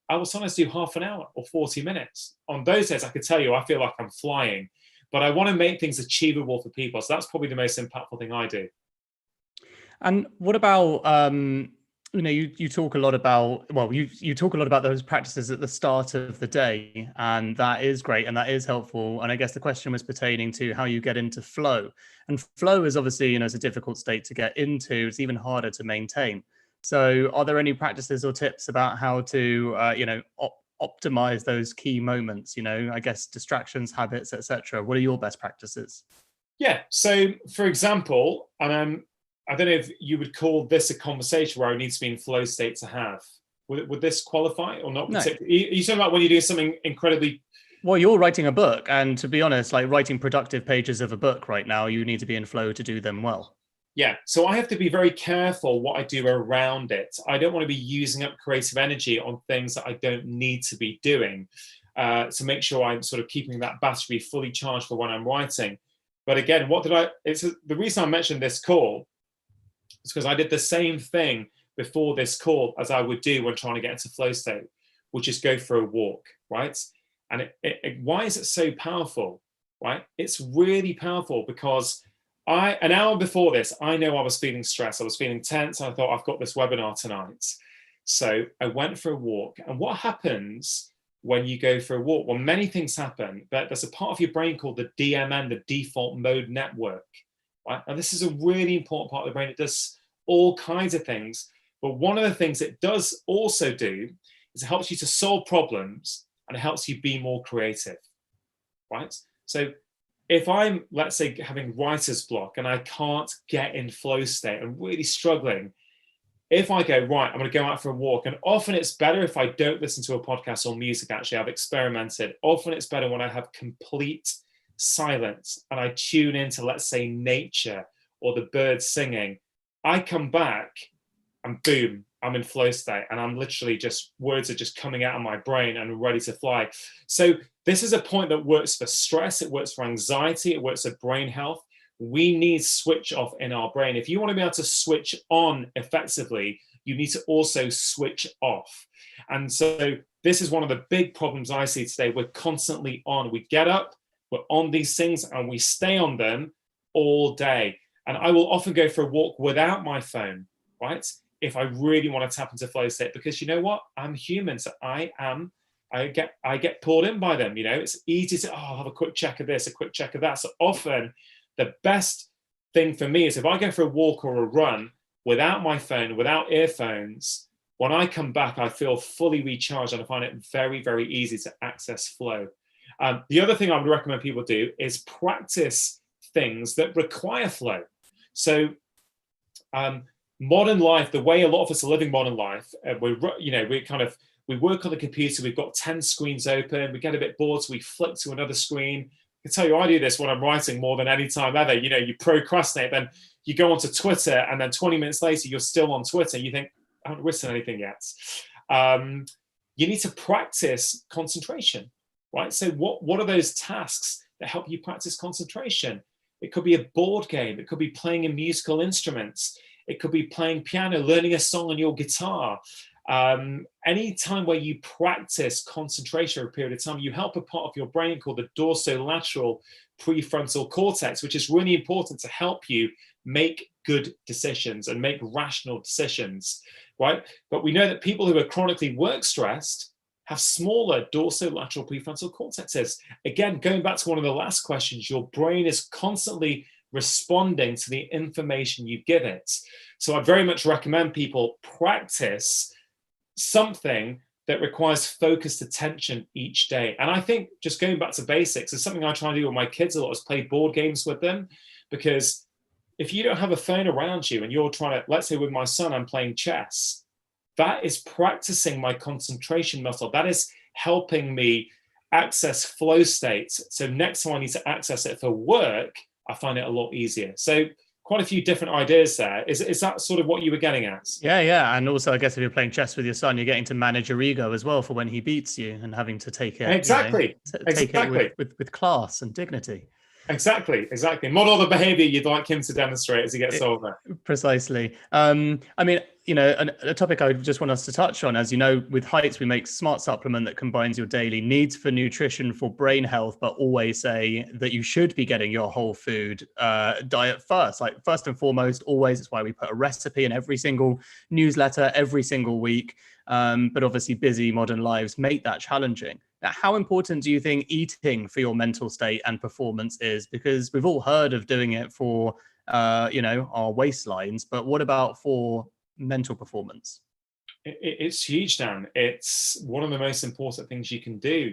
I will sometimes do half an hour or 40 minutes. On those days, I could tell you, I feel like I'm flying. but I want to make things achievable for people. So that's probably the most impactful thing I do. And what about, you talk a lot about, well, you talk a lot about those practices at the start of the day, and that is great and that is helpful. And I guess the question was pertaining to how you get into flow. And flow is obviously, it's a difficult state to get into. It's even harder to maintain. So are there any practices or tips about how to, optimize those key moments, I guess distractions, habits, etc.? What are your best practices? Yeah. So for example, I don't know if you would call this a conversation where I need to be in flow state to have. Would this qualify or not? No. Are you talking about when you do something incredibly... Well, you're writing a book, and to be honest, like writing productive pages of a book right now, you need to be in flow to do them well. Yeah, so I have to be very careful what I do around it. I don't want to be using up creative energy on things that I don't need to be doing, to make sure I'm sort of keeping that battery fully charged for when I'm writing. But again, the reason I mentioned this call is because I did the same thing before this call as I would do when trying to get into flow state, which is go for a walk, right? And why is it so powerful, right? It's really powerful because an hour before this, I know I was feeling stressed. I was feeling tense. I thought, I've got this webinar tonight. So I went for a walk. And what happens when you go for a walk? Well, many things happen, but there's a part of your brain called the DMN, the default mode network, right? And this is a really important part of the brain. It does all kinds of things. But one of the things it does also do is it helps you to solve problems and it helps you be more creative, right? So if I'm, let's say, having writer's block and I can't get in flow state, I'm really struggling. If I go, right, I'm going to go out for a walk, and often it's better if I don't listen to a podcast or music, actually, I've experimented. Often it's better when I have complete silence and I tune into, let's say, nature or the birds singing. I come back and boom, I'm in flow state and I'm literally words are just coming out of my brain and ready to fly. So this is a point that works for stress, it works for anxiety, it works for brain health. We need switch off in our brain. If you want to be able to switch on effectively, you need to also switch off. And so this is one of the big problems I see today. We're constantly on. We get up, we're on these things and we stay on them all day. And I will often go for a walk without my phone, right? If I really want to tap into flow state, because you know what? I'm human, so I get pulled in by them. It's easy to, I'll have a quick check of this, a quick check of that. So often the best thing for me is if I go for a walk or a run without my phone, without earphones, when I come back, I feel fully recharged and I find it very, very easy to access flow. The other thing I would recommend people do is practice things that require flow. So modern life, the way a lot of us are living modern life, we work on the computer, we've got 10 screens open, we get a bit bored, so we flick to another screen. I can tell you, I do this when I'm writing more than any time ever. You procrastinate, then you go onto Twitter, and then 20 minutes later, you're still on Twitter. You think, I haven't written anything yet. You need to practice concentration, right? So what are those tasks that help you practice concentration? It could be a board game. It could be playing a musical instrument. It could be playing piano, learning a song on your guitar. Any time where you practice concentration for a period of time, you help a part of your brain called the dorsolateral prefrontal cortex, which is really important to help you make good decisions and make rational decisions, right? But we know that people who are chronically work stressed have smaller dorsolateral prefrontal cortexes. Again, going back to one of the last questions, your brain is constantly responding to the information you give it. So I very much recommend people practice something that requires focused attention each day. And I think just going back to basics is something I try to do with my kids a lot, is play board games with them. Because if you don't have a phone around you and you're trying to, let's say with my son, I'm playing chess, that is practicing my concentration muscle. That is helping me access flow states. So next time I need to access it for work, I find it a lot easier. So quite a few different ideas there. Is that sort of what you were getting at? Yeah. And also, I guess if you're playing chess with your son, you're getting to manage your ego as well for when he beats you and having to take it. Exactly. Take it with class and dignity. Exactly. Model the behavior you'd like him to demonstrate as he gets older. Precisely. I mean, a topic I just want us to touch on, as you know, with Heights, we make smart supplement that combines your daily needs for nutrition for brain health, but always say that you should be getting your whole food diet first. Like first and foremost, always. It's why we put a recipe in every single newsletter every single week. But obviously busy modern lives make that challenging. Now, how important do you think eating for your mental state and performance is? Because we've all heard of doing it for our waistlines, but what about for mental performance? It's huge, Dan. It's one of the most important things you can do.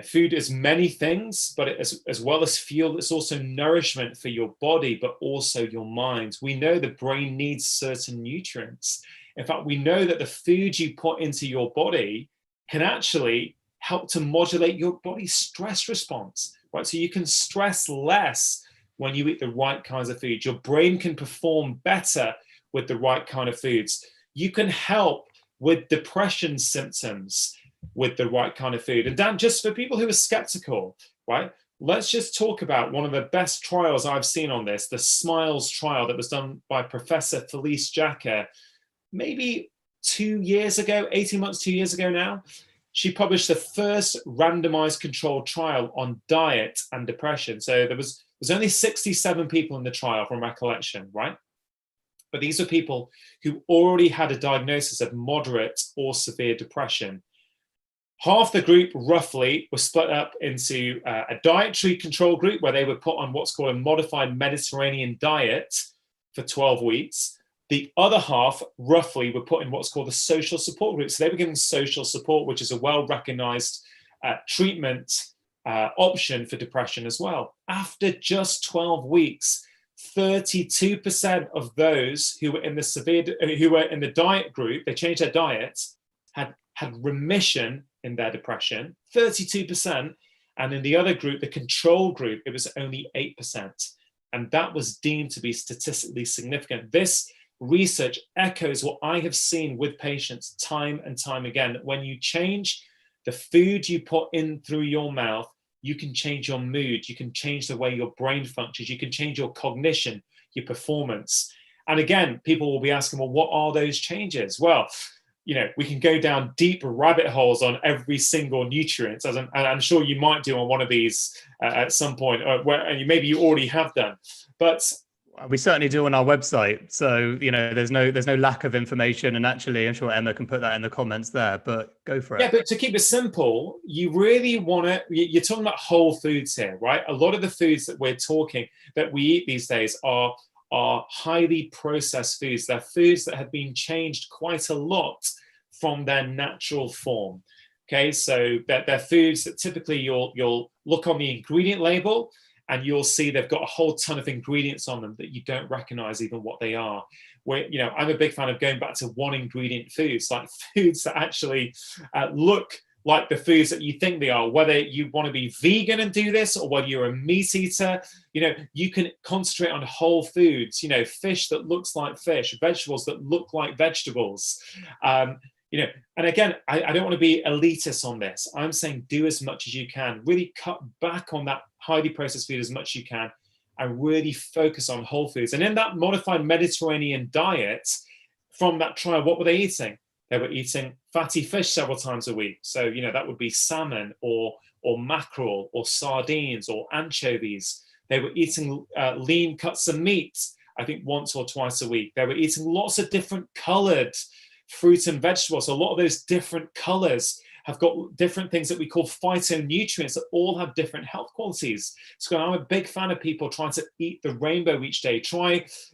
Food is many things, but as well as fuel, it's also nourishment for your body, but also your mind. We know the brain needs certain nutrients. In fact, we know that the food you put into your body can actually help to modulate your body's stress response, right? So you can stress less when you eat the right kinds of food. Your brain can perform better with the right kind of foods. You can help with depression symptoms with the right kind of food. And Dan, just for people who are skeptical, right, let's just talk about one of the best trials I've seen on this, the SMILES trial that was done by Professor Felice Jacka, maybe 2 years ago, 18 months, 2 years ago now. She published the first randomized controlled trial on diet and depression. So there's only 67 people in the trial from recollection, right? But these are people who already had a diagnosis of moderate or severe depression. Half the group, roughly, was split up into a dietary control group where they were put on what's called a modified Mediterranean diet for 12 weeks. The other half, roughly, were put in what's called a social support group. So they were given social support, which is a well-recognized treatment option for depression as well. After just 12 weeks, 32% of those who were in the diet group, they changed their diet, had remission in their depression, 32%. And in the other group, the control group, it was only 8%. And that was deemed to be statistically significant. This research echoes what I have seen with patients time and time again, that when you change the food you put in through your mouth, you can change your mood, you can change the way your brain functions, you can change your cognition, your performance. And again, people will be asking, well, what are those changes? Well, we can go down deep rabbit holes on every single nutrient, as I'm sure you might do on one of these at some point, and maybe you already have done. But we certainly do on our website. So, there's no lack of information. And actually, I'm sure Emma can put that in the comments there, but go for it. Yeah, but to keep it simple, you really want to, you're talking about whole foods here, right? A lot of the foods that we eat these days are highly processed foods. They're foods that have been changed quite a lot from their natural form. Okay, so they're foods that typically you'll look on the ingredient label and you'll see they've got a whole ton of ingredients on them that you don't recognize even what they are. I'm a big fan of going back to one ingredient foods, like foods that actually look like the foods that you think they are, whether you want to be vegan and do this or whether you're a meat eater. You can concentrate on whole foods, fish that looks like fish, vegetables that look like vegetables. And again, I don't want to be elitist on this. I'm saying do as much as you can, really cut back on that highly processed food as much as you can, and really focus on whole foods. And in that modified Mediterranean diet, from that trial, what were they eating? They were eating fatty fish several times a week. So, that would be salmon or mackerel or sardines or anchovies. They were eating lean cuts of meat, I think once or twice a week. They were eating lots of different colored fruit and vegetables. So a lot of those different colors have got different things that we call phytonutrients that all have different health qualities. So I'm a big fan of people trying to eat the rainbow each day.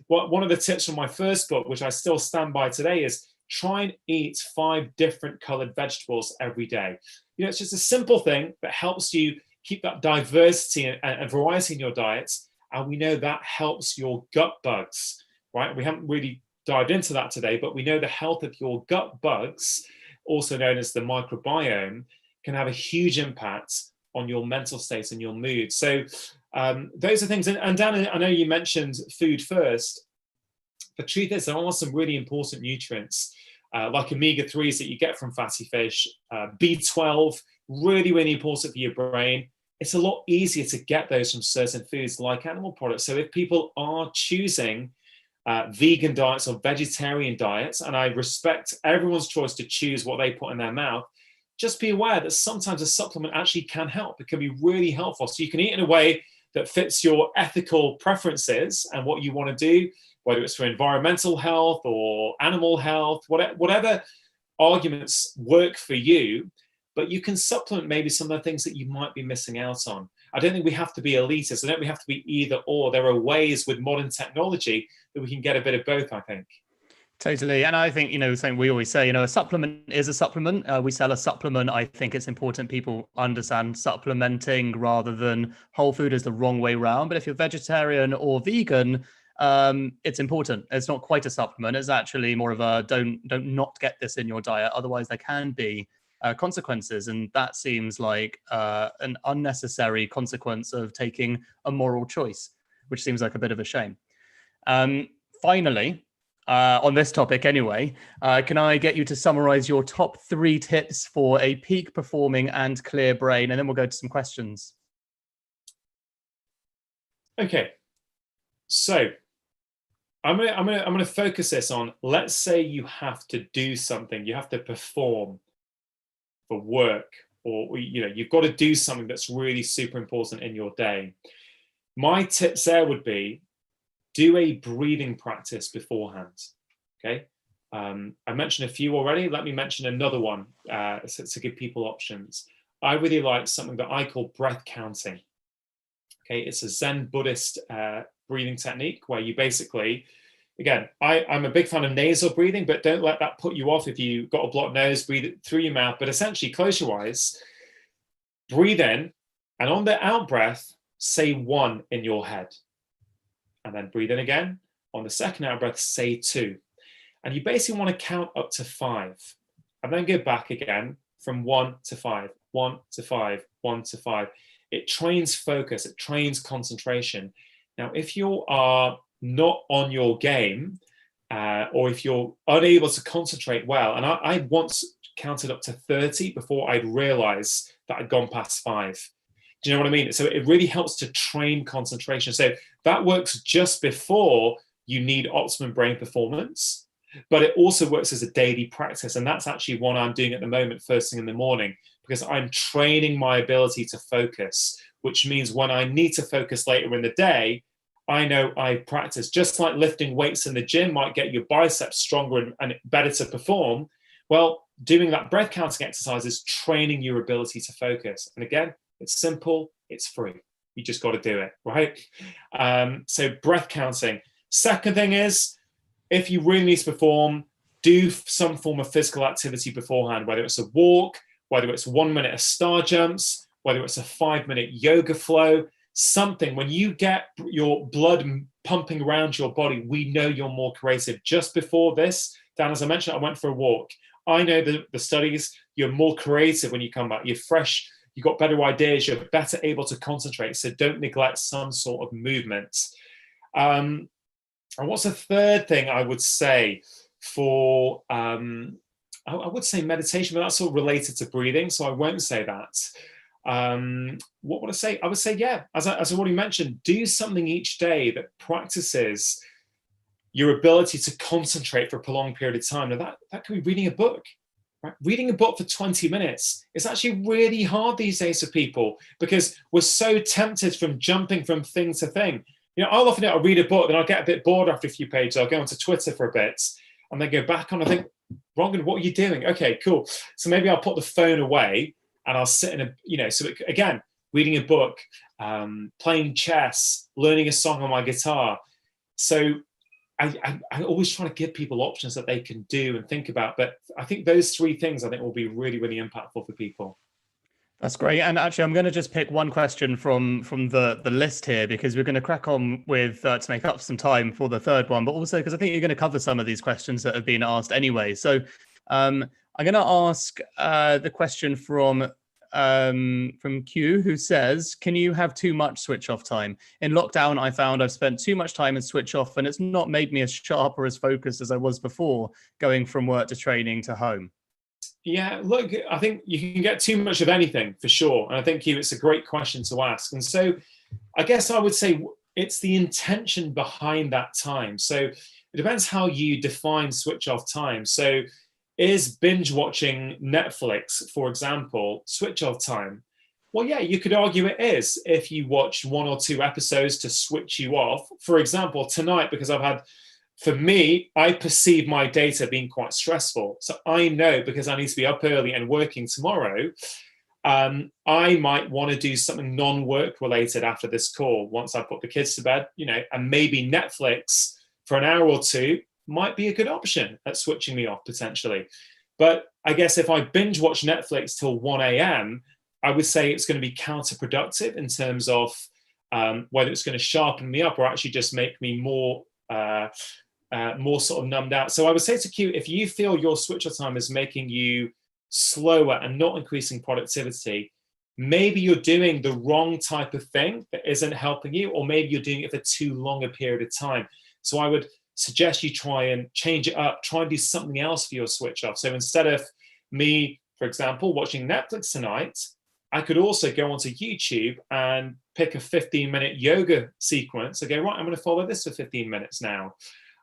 One of the tips from my first book, which I still stand by today, is try and eat 5 different colored vegetables every day. It's just a simple thing that helps you keep that diversity and variety in your diet. And we know that helps your gut bugs, right? We haven't really dived into that today, but we know the health of your gut bugs, also known as the microbiome, can have a huge impact on your mental state and your mood. So those are things. And Dan, I know you mentioned food first. The truth is there are some really important nutrients like omega-3s that you get from fatty fish, B12, really, really important for your brain. It's a lot easier to get those from certain foods like animal products. So if people are choosing vegan diets or vegetarian diets, and I respect everyone's choice to choose what they put in their mouth, just be aware that sometimes a supplement actually can help. It can be really helpful. So you can eat in a way that fits your ethical preferences and what you want to do, whether it's for environmental health or animal health, whatever arguments work for you, but you can supplement maybe some of the things that you might be missing out on. I don't think we have to be elitist. I don't think we have to be either or. There are ways with modern technology that we can get a bit of both, I think. Totally. And I think, something we always say, a supplement is a supplement. We sell a supplement. I think it's important people understand supplementing rather than whole food is the wrong way round. But if you're vegetarian or vegan, it's important. It's not quite a supplement. It's actually more of a don't not get this in your diet. Otherwise, there can be consequences. And that seems like an unnecessary consequence of taking a moral choice, which seems like a bit of a shame. Finally, on this topic anyway, can I get you to summarize your top 3 tips for a peak performing and clear brain? And then we'll go to some questions. Okay. So I'm gonna focus this on, let's say you have to do something, you have to perform for work, or you've got to do something that's really super important in your day. My tips there would be, do a breathing practice beforehand. Okay. I mentioned a few already. Let me mention another one to give people options. I really like something that I call breath counting. Okay. It's a Zen Buddhist breathing technique where you basically, again, I'm a big fan of nasal breathing, but don't let that put you off. If you've got a blocked nose, breathe it through your mouth, but essentially close your eyes, breathe in, and on the out breath, say 1 in your head. And then breathe in again. On the second out breath, say 2. And you basically want to count up to 5. And then go back again from 1 to 5, 1 to 5, 1 to 5. It trains focus, it trains concentration. Now, if you are not on your game, or if you're unable to concentrate well, and I once counted up to 30 before I'd realized that I'd gone past 5. Do you know what I mean? So it really helps to train concentration. So that works just before you need optimum brain performance, but it also works as a daily practice. And that's actually what I'm doing at the moment, first thing in the morning, because I'm training my ability to focus, which means when I need to focus later in the day, I know I practice. Just like lifting weights in the gym might get your biceps stronger and better to perform. Well, doing that breath counting exercise is training your ability to focus. And again, it's simple, it's free. You just got to do it, right? So breath counting. Second thing is, if you really need to perform, do some form of physical activity beforehand, whether it's a walk, whether it's 1 minute of star jumps, whether it's a 5-minute yoga flow, something. When you get your blood pumping around your body, we know you're more creative. Just before this, Dan, as I mentioned, I went for a walk. I know the studies, you're more creative when you come back. You're fresh, you've got better ideas, you're better able to concentrate. So don't neglect some sort of movement. And what's the third thing I would say for, I would say meditation, but that's sort of related to breathing, so I won't say that. What would I say? I would say, yeah, as I already mentioned, do something each day that practices your ability to concentrate for a prolonged period of time. Now that could be reading a book. Right? Reading a book for 20 minutes is actually really hard these days for people because we're so tempted from jumping from thing to thing. I'll often I'll read a book, then I'll get a bit bored after a few pages. I'll go onto Twitter for a bit and then go back on and think, Rangan, what are you doing? Okay, cool. So maybe I'll put the phone away and I'll sit in again, reading a book, playing chess, learning a song on my guitar. So I always try to give people options that they can do and think about. But I think those 3 things will be really, really impactful for people. That's great. And actually, I'm going to just pick one question from the list here, because we're going to crack on with to make up some time for the third one, but also because I think you're going to cover some of these questions that have been asked anyway. So I'm going to ask the question from Q, who says, can you have too much switch off time? In lockdown, I found I've spent too much time in switch off, and it's not made me as sharp or as focused as I was before, going from work to training to home. Yeah, look, I think you can get too much of anything for sure. And I think it's a great question to ask. And so I guess I would say it's the intention behind that time. So it depends how you define switch off time. So is binge watching Netflix, for example, switch off time? Well, yeah, you could argue it is if you watch 1 or 2 episodes to switch you off. For example, tonight, because for me, I perceive my data being quite stressful. So I know, because I need to be up early and working tomorrow, I might want to do something non-work related after this call once I put the kids to bed, and maybe Netflix for an hour or two might be a good option at switching me off potentially. But I guess if I binge watch Netflix till 1 a.m., I would say it's going to be counterproductive in terms of whether it's going to sharpen me up or actually just make me more sort of numbed out. So I would say to Q, if you feel your switch off time is making you slower and not increasing productivity, maybe you're doing the wrong type of thing that isn't helping you, or maybe you're doing it for too long a period of time. So I would suggest you try and change it up, try and do something else for your switch off. So instead of me, for example, watching Netflix tonight, I could also go onto YouTube and pick a 15-minute yoga sequence and go, right, I'm going to follow this for 15 minutes now.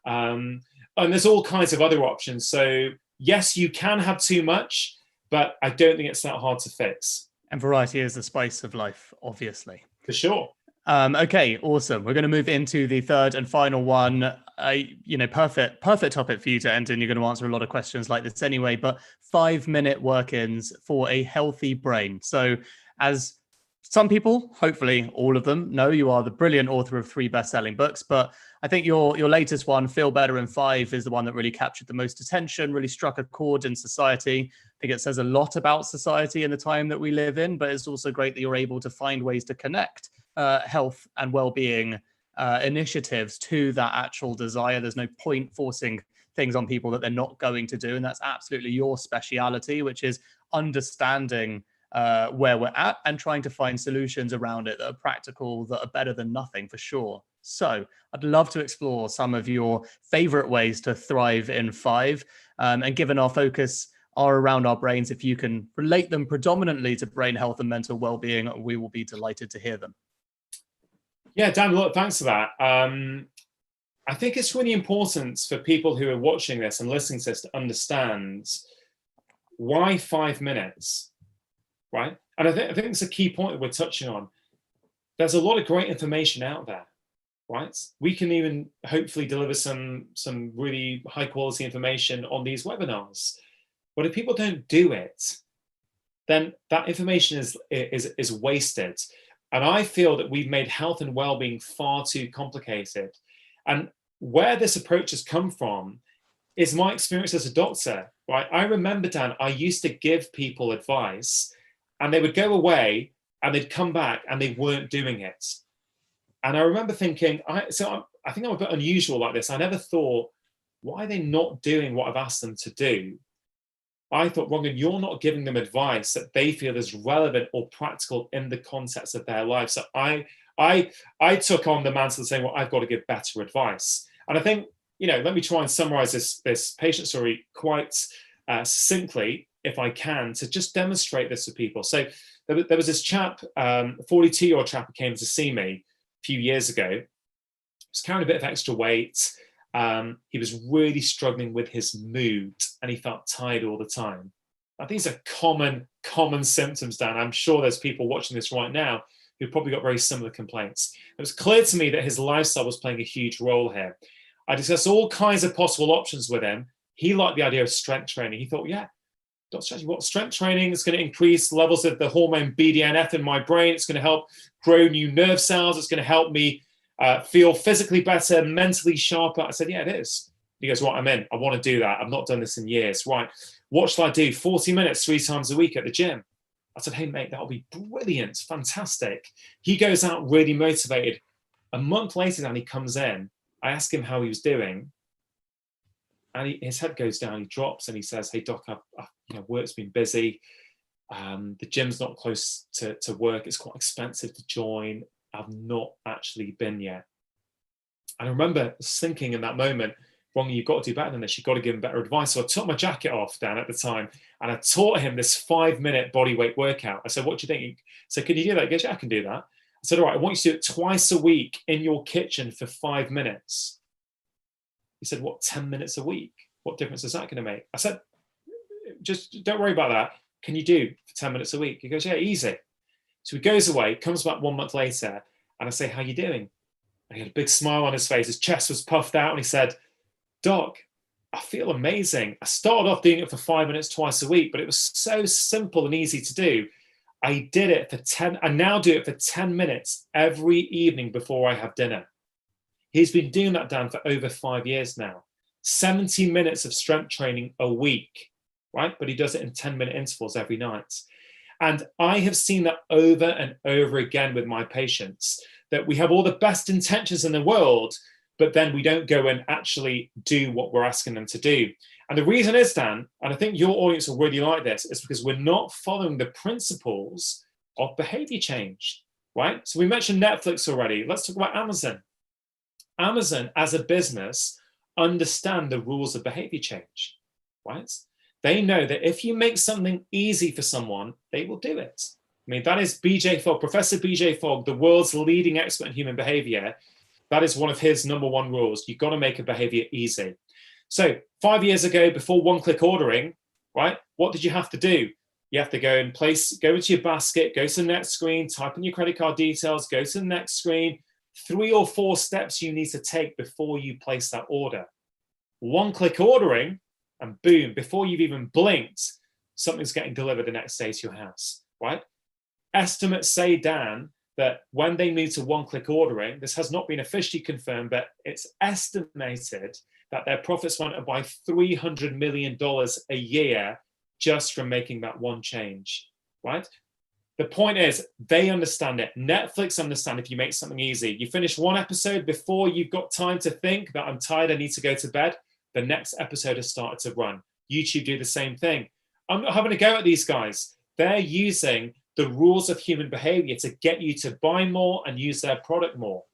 And there's all kinds of other options. So yes, you can have too much, but I don't think it's that hard to fix. And variety is the spice of life, obviously. For sure. Okay, awesome. We're going to move into the third and final one. Perfect topic for you to enter, and you're going to answer a lot of questions like this anyway, but 5-minute work-ins for a healthy brain. So as some people, hopefully all of them, know, you are the brilliant author of 3 best-selling books, but I think your latest one, Feel Better in 5, is the one that really captured the most attention, really struck a chord in society. I think it says a lot about society and the time that we live in, but it's also great that you're able to find ways to connect health and well-being initiatives to that actual desire. There's no point forcing things on people that they're not going to do. And that's absolutely your speciality, which is understanding where we're at and trying to find solutions around it that are practical, that are better than nothing, for sure. So I'd love to explore some of your favorite ways to thrive in 5. And given our focus are around our brains, if you can relate them predominantly to brain health and mental well-being, we will be delighted to hear them. Yeah, Dan, look, thanks for that. I think it's really important for people who are watching this and listening to this to understand why 5 minutes, right? And I think it's a key point that we're touching on. There's a lot of great information out there, right? We can even hopefully deliver some really high quality information on these webinars. But if people don't do it, then that information is wasted. And I feel that we've made health and well-being far too complicated. And where this approach has come from is my experience as a doctor, right? I remember, Dan, I used to give people advice and they would go away and they'd come back and they weren't doing it. And I remember thinking, I think I'm a bit unusual like this. I never thought, why are they not doing what I've asked them to do? I thought, Rangan, you're not giving them advice that they feel is relevant or practical in the context of their life. So I took on the mantle of saying, well, I've got to give better advice. And I think, let me try and summarize this patient story quite succinctly, if I can, to just demonstrate this to people. So there was this chap, a 42-year-old chap who came to see me a few years ago. He was carrying a bit of extra weight. He was really struggling with his mood and he felt tired all the time. Now, these are common symptoms, Dan. I'm sure there's people watching this right now who've probably got very similar complaints. It was clear to me that his lifestyle was playing a huge role here. I discussed all kinds of possible options with him. He liked the idea of strength training. He thought, yeah, Dr. Chatterjee, what strength training is going to increase levels of the hormone BDNF in my brain. It's going to help grow new nerve cells. It's going to help me feel physically better, mentally sharper. I said, yeah, it is. He goes, right, I'm in. I want to do that. I've not done this in years. Right. What shall I do? 40 minutes, 3 times a week at the gym. I said, hey, mate, that'll be brilliant. Fantastic. He goes out really motivated. A month later, then he comes in. I ask him how he was doing. And his head goes down. He drops and he says, hey, doc, work's been busy. The gym's not close to work. It's quite expensive to join. I've not actually been yet. And I remember thinking in that moment, Rangan, you've got to do better than this. You've got to give him better advice. So I took my jacket off, Dan, at the time, and I taught him this 5-minute body weight workout. I said, what do you think? He said, can you do that? He goes, yeah, I can do that. said, all right, I want you to do it twice a week in your kitchen for 5 minutes. He said, what, 10 minutes a week? What difference is that going to make? I said, just don't worry about that. Can you do for 10 minutes a week? He goes, yeah, easy. So he goes away, comes back 1 month later, and I say, how you doing? And he had a big smile on his face. His chest was puffed out, and he said, Doc, I feel amazing. I started off doing it for 5 minutes twice a week, but it was so simple and easy to do. I did it for 10, I now do it for 10 minutes every evening before I have dinner. He's been doing that, Dan, for over 5 years now. 70 minutes of strength training a week, right? But he does it in 10-minute intervals every night. And I have seen that over and over again with my patients, that we have all the best intentions in the world, but then we don't go and actually do what we're asking them to do. And the reason is, Dan, and I think your audience will really like this, is because we're not following the principles of behavior change, right? So we mentioned Netflix already. Let's talk about Amazon. Amazon, as a business, understand the rules of behavior change, right? They know that if you make something easy for someone, they will do it. I mean, that is BJ Fogg, Professor BJ Fogg, the world's leading expert in human behavior. That is one of his number one rules. You've got to make a behavior easy. So 5 years ago, before one-click ordering, right, what did you have to do? You have to go into your basket, go to the next screen, type in your credit card details, go to the next screen. 3 or 4 steps you need to take before you place that order. One-click ordering, and boom, before you've even blinked, something's getting delivered the next day to your house, right? Estimates say, Dan, that when they move to one-click ordering, this has not been officially confirmed, but it's estimated that their profits went up by $300 million a year just from making that one change, right? The point is, they understand it. Netflix understand if you make something easy. You finish one episode before you've got time to think that I'm tired, I need to go to bed. The next episode has started to run. YouTube do the same thing. I'm not having a go at these guys. They're using the rules of human behavior to get you to buy more and use their product more.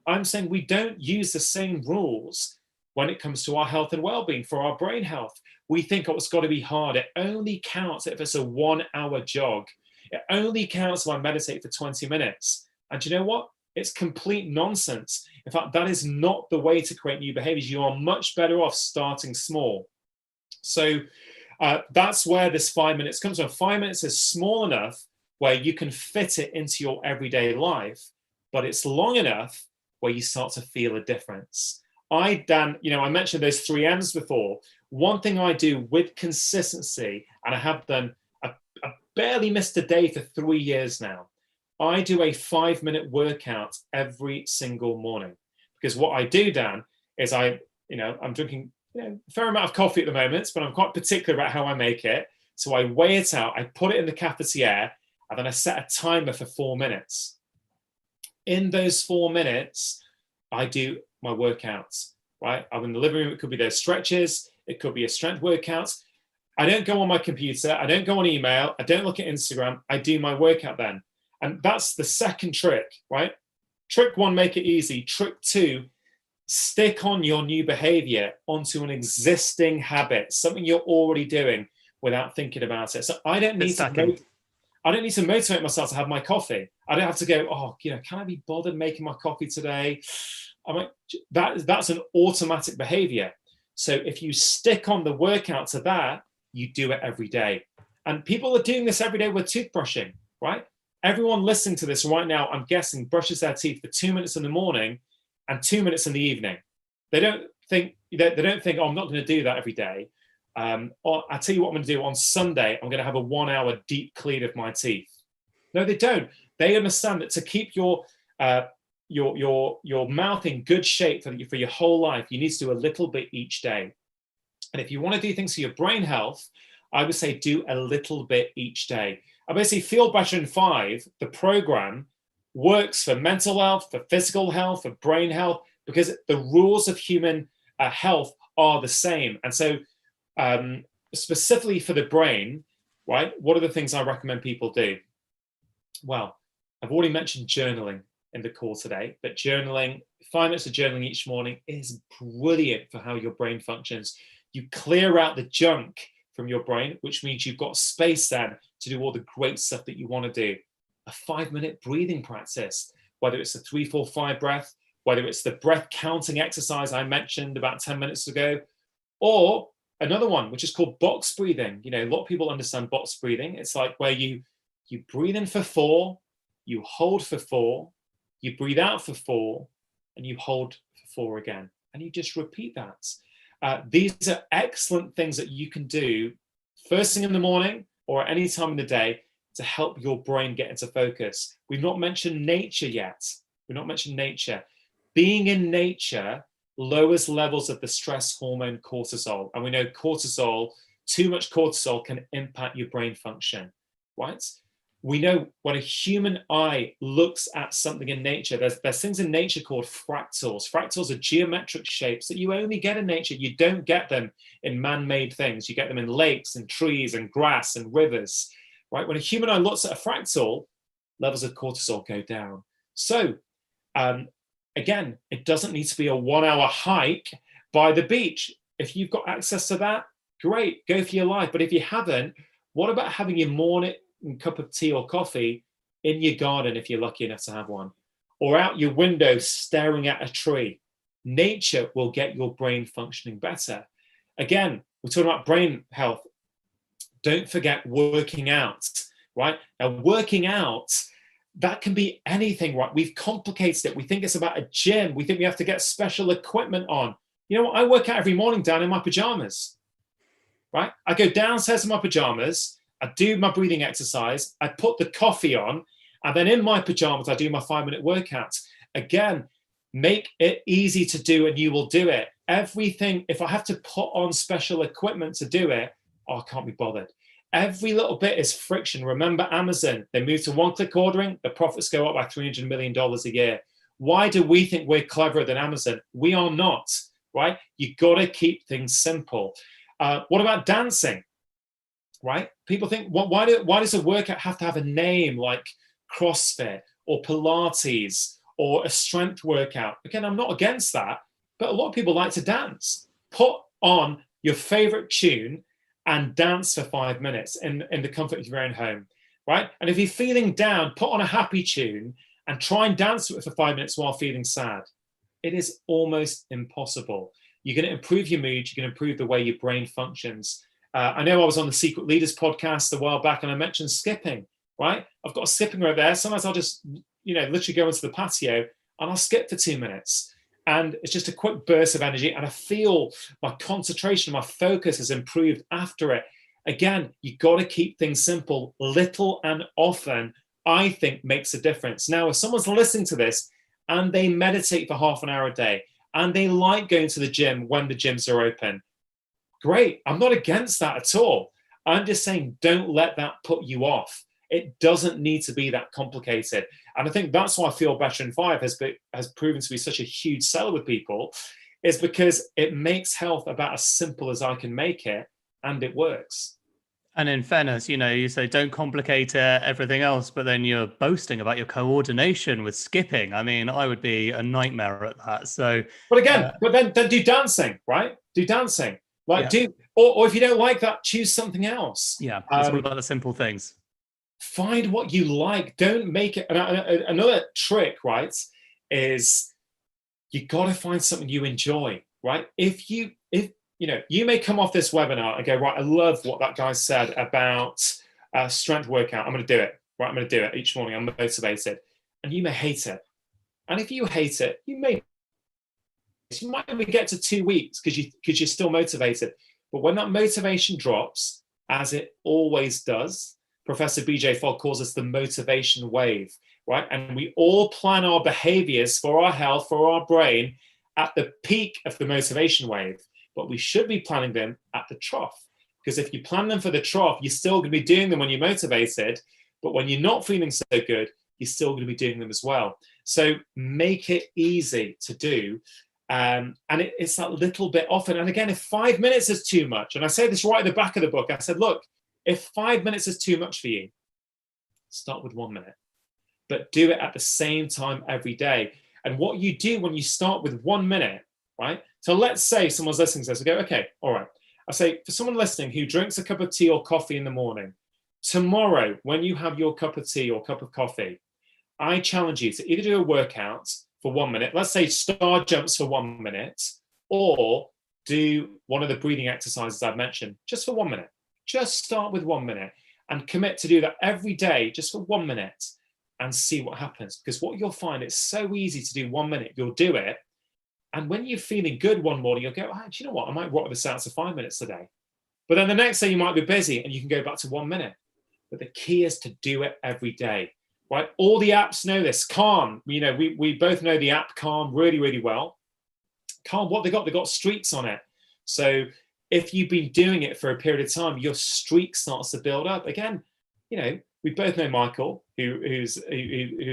I'm saying we don't use the same rules when it comes to our health and well-being, for our brain health. We think, oh, it's got to be hard. It only counts if it's a 1-hour jog. It only counts if I meditate for 20 minutes. And you know what? It's complete nonsense. In fact, that is not the way to create new behaviors. You are much better off starting small. So that's where this 5 minutes comes from. 5 minutes is small enough where you can fit it into your everyday life, but it's long enough where you start to feel a difference. Dan, I mentioned those 3 M's before. One thing I do with consistency, and I have done, I barely missed a day for 3 years now. I do a 5-minute workout every single morning, because what I do, Dan, is I'm drinking a fair amount of coffee at the moment, but I'm quite particular about how I make it. So I weigh it out, I put it in the cafetiere, and then I set a timer for 4 minutes. In those 4 minutes, I do my workouts, right? I'm in the living room. It could be those stretches. It could be a strength workout. I don't go on my computer. I don't go on email. I don't look at Instagram. I do my workout then. And that's the second trick, right? Trick 1, make it easy. Trick 2, stick on your new behavior onto an existing habit, something you're already doing without thinking about it. So I don't need to motivate myself to have my coffee. I don't have to go, can I be bothered making my coffee today? That's an automatic behavior. So if you stick on the workout to that, you do it every day. And people are doing this every day with toothbrushing, right? Everyone listening to this right now, I'm guessing, brushes their teeth for 2 minutes in the morning and 2 minutes in the evening. They don't think, oh, I'm not going to do that every day. Or I tell you what I'm going to do on Sunday, I'm going to have a 1-hour deep clean of my teeth. No, they don't. They understand that to keep your mouth in good shape for your whole life, you need to do a little bit each day. And if you want to do things for your brain health, I would say do a little bit each day. I basically Feel Better in 5, the program, works for mental health, for physical health, for brain health, because the rules of human health are the same. And so specifically for the brain, right, what are the things I recommend people do? Well, I've already mentioned journaling in the call today, but journaling, 5 minutes of journaling each morning is brilliant for how your brain functions. You clear out the junk from your brain, which means you've got space then to do all the great stuff that you want to do. a 5-minute breathing practice, whether it's the 3-4-5 breath, whether it's the breath counting exercise I mentioned about 10 minutes ago, or another one, which is called box breathing. A lot of people understand box breathing. It's like where you breathe in for 4, you hold for 4, you breathe out for 4, and you hold for 4 again. And you just repeat that. These are excellent things that you can do first thing in the morning or at any time in the day to help your brain get into focus. We've not mentioned nature yet. We've not mentioned nature. Being in nature lowers levels of the stress hormone cortisol. And we know too much cortisol can impact your brain function, right? We know when a human eye looks at something in nature, there's things in nature called fractals. Fractals are geometric shapes that you only get in nature. You don't get them in man-made things. You get them in lakes and trees and grass and rivers, right? When a human eye looks at a fractal, levels of cortisol go down. So, again, it doesn't need to be a 1-hour hike by the beach. If you've got access to that, great, go for your life. But if you haven't, what about having your morning cup of tea or coffee in your garden, if you're lucky enough to have one, or out your window staring at a tree? Nature will get your brain functioning better. Again, we're talking about brain health. Don't forget working out, right? Now, working out, that can be anything, right? We've complicated it. We think it's about a gym. We think we have to get special equipment on. You know what? I work out every morning down in my pajamas, right? I go downstairs in my pajamas. I do my breathing exercise. I put the coffee on. And then in my pajamas, I do my 5-minute workout. Again, make it easy to do and you will do it. Everything, if I have to put on special equipment to do it, I can't be bothered. Every little bit is friction. Remember Amazon, they moved to one-click ordering, the profits go up by $300 million a year. Why do we think we're cleverer than Amazon? We are not, right? You got to keep things simple. What about dancing, right? People think, why does a workout have to have a name like CrossFit or Pilates or a strength workout? Again, I'm not against that, but a lot of people like to dance. Put on your favorite tune and dance for 5 minutes in the comfort of your own home, right? And if you're feeling down, put on a happy tune and try and dance to it for 5 minutes while feeling sad. It is almost impossible. You're going to improve your mood. You're going to improve the way your brain functions. I know I was on the Secret Leaders podcast a while back and I mentioned skipping, right? I've got a skipping rope there. Sometimes I'll just, literally go into the patio and I'll skip for 2 minutes. And it's just a quick burst of energy. And I feel my concentration, my focus has improved after it. Again, you got to keep things simple. Little and often, I think, makes a difference. Now, if someone's listening to this and they meditate for half an hour a day and they like going to the gym when the gyms are open, great. I'm not against that at all. I'm just saying, don't let that put you off. It doesn't need to be that complicated. And I think that's why Feel Better in 5 has proven to be such a huge seller with people, is because it makes health about as simple as I can make it, and it works. And in fairness, you say don't complicate everything else, but then you're boasting about your coordination with skipping. I mean, I would be a nightmare at that. So, but again, but then do dancing, right? Do dancing, or if you don't like that, choose something else. Yeah, it's all about the simple things. Find what you like. Don't make it. Another trick, right, is you got to find something you enjoy, right? If you may come off this webinar and go, right, I love what that guy said about strength workout. I'm going to do it. Right, I'm going to do it each morning. I'm motivated, and you may hate it. And if you hate it, you might only get to 2 weeks because you're still motivated. But when that motivation drops, as it always does, Professor BJ Fogg calls this the motivation wave, right? And we all plan our behaviors for our health, for our brain at the peak of the motivation wave, but we should be planning them at the trough. Because if you plan them for the trough, you're still going to be doing them when you're motivated, but when you're not feeling so good, you're still going to be doing them as well. So make it easy to do. And it's that little bit often. And again, if 5 minutes is too much, and I say this right at the back of the book, I said, look, if 5 minutes is too much for you, start with 1 minute, but do it at the same time every day. And what you do when you start with 1 minute, right? So let's say someone's listening to this, I go, okay, all right. I say, for someone listening who drinks a cup of tea or coffee in the morning, tomorrow, when you have your cup of tea or cup of coffee, I challenge you to either do a workout for 1 minute, let's say star jumps for 1 minute, or do one of the breathing exercises I've mentioned just for 1 minute. Just start with 1 minute and commit to do that every day just for 1 minute and see what happens. Because what you'll find, it's so easy to do 1 minute. You'll do it. And when you're feeling good one morning, you'll go, oh, do you know what? I might rock this out to 5 minutes today. But then the next day you might be busy and you can go back to 1 minute. But the key is to do it every day, right? All the apps know this. Calm, we both know the app Calm really, really well. Calm, what they got streaks on it. So if you've been doing it for a period of time, your streak starts to build up. Again, we both know Michael, whose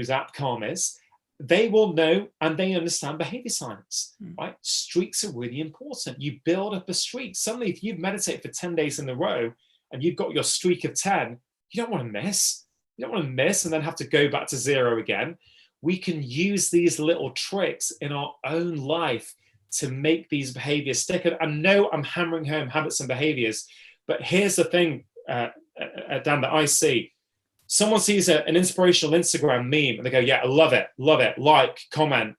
app Calm is. They will know and they understand behavior science, right? Streaks are really important. You build up a streak. Suddenly, if you've meditated for 10 days in a row and you've got your streak of 10, you don't want to miss. You don't want to miss and then have to go back to 0 again. We can use these little tricks in our own life to make these behaviors stick. And no, I'm hammering home habits and behaviors, but here's the thing, Dan, that I see. Someone sees an inspirational Instagram meme and they go, yeah, I love it, like, comment,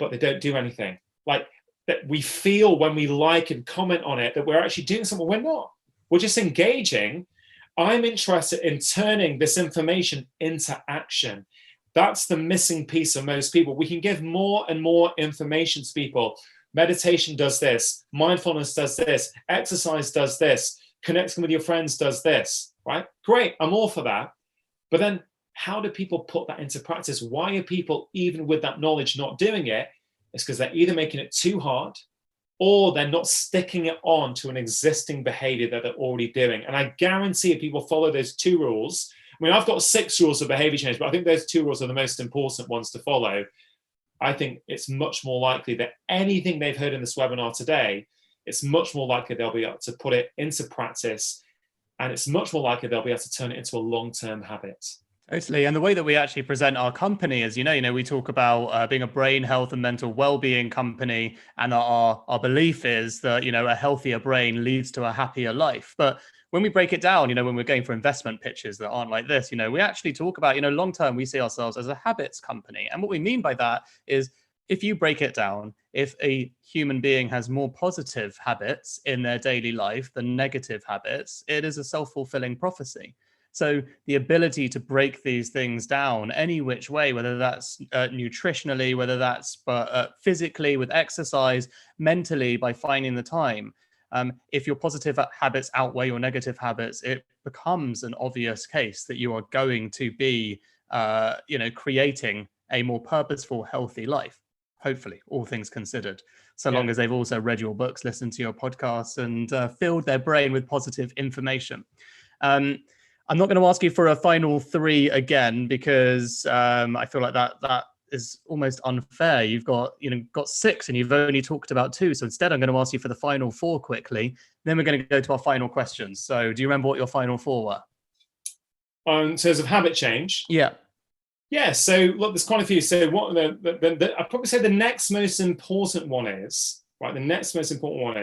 but they don't do anything. Like, that we feel when we like and comment on it that we're actually doing something. We're not. We're just engaging. I'm interested in turning this information into action. That's the missing piece of most people. We can give more and more information to people. Meditation does this. Mindfulness does this. Exercise does this. Connecting with your friends does this, right? Great, I'm all for that. But then how do people put that into practice? Why are people, even with that knowledge, not doing it? It's because they're either making it too hard or they're not sticking it on to an existing behavior that they're already doing. And I guarantee if people follow those 2 rules, I mean, I've got 6 rules of behavior change, but I think those 2 rules are the most important ones to follow. I think it's much more likely that anything they've heard in this webinar today, it's much more likely they'll be able to put it into practice, and it's much more likely they'll be able to turn it into a long-term habit. Totally. And the way that we actually present our company is, we talk about being a brain health and mental well-being company. And our belief is that, a healthier brain leads to a happier life. But when we break it down, when we're going for investment pitches that aren't like this, we actually talk about, long-term, we see ourselves as a habits company. And what we mean by that is, if you break it down, if a human being has more positive habits in their daily life than negative habits, it is a self-fulfilling prophecy. So the ability to break these things down any which way, whether that's nutritionally, whether that's physically with exercise, mentally by finding the time. If your positive habits outweigh your negative habits, it becomes an obvious case that you are going to be, creating a more purposeful, healthy life. Hopefully, all things considered, so long as they've also read your books, listened to your podcasts, and filled their brain with positive information. I'm not going to ask you for a final 3 again, because I feel like that is almost unfair. You've got 6 and you've only talked about 2. So instead, I'm going to ask you for the final 4 quickly. Then we're going to go to our final questions. So do you remember what your final 4 were? In terms of habit change? Yeah. Yeah, so look, there's quite a few. So what I'd probably say the next most important one is, right? The next most important one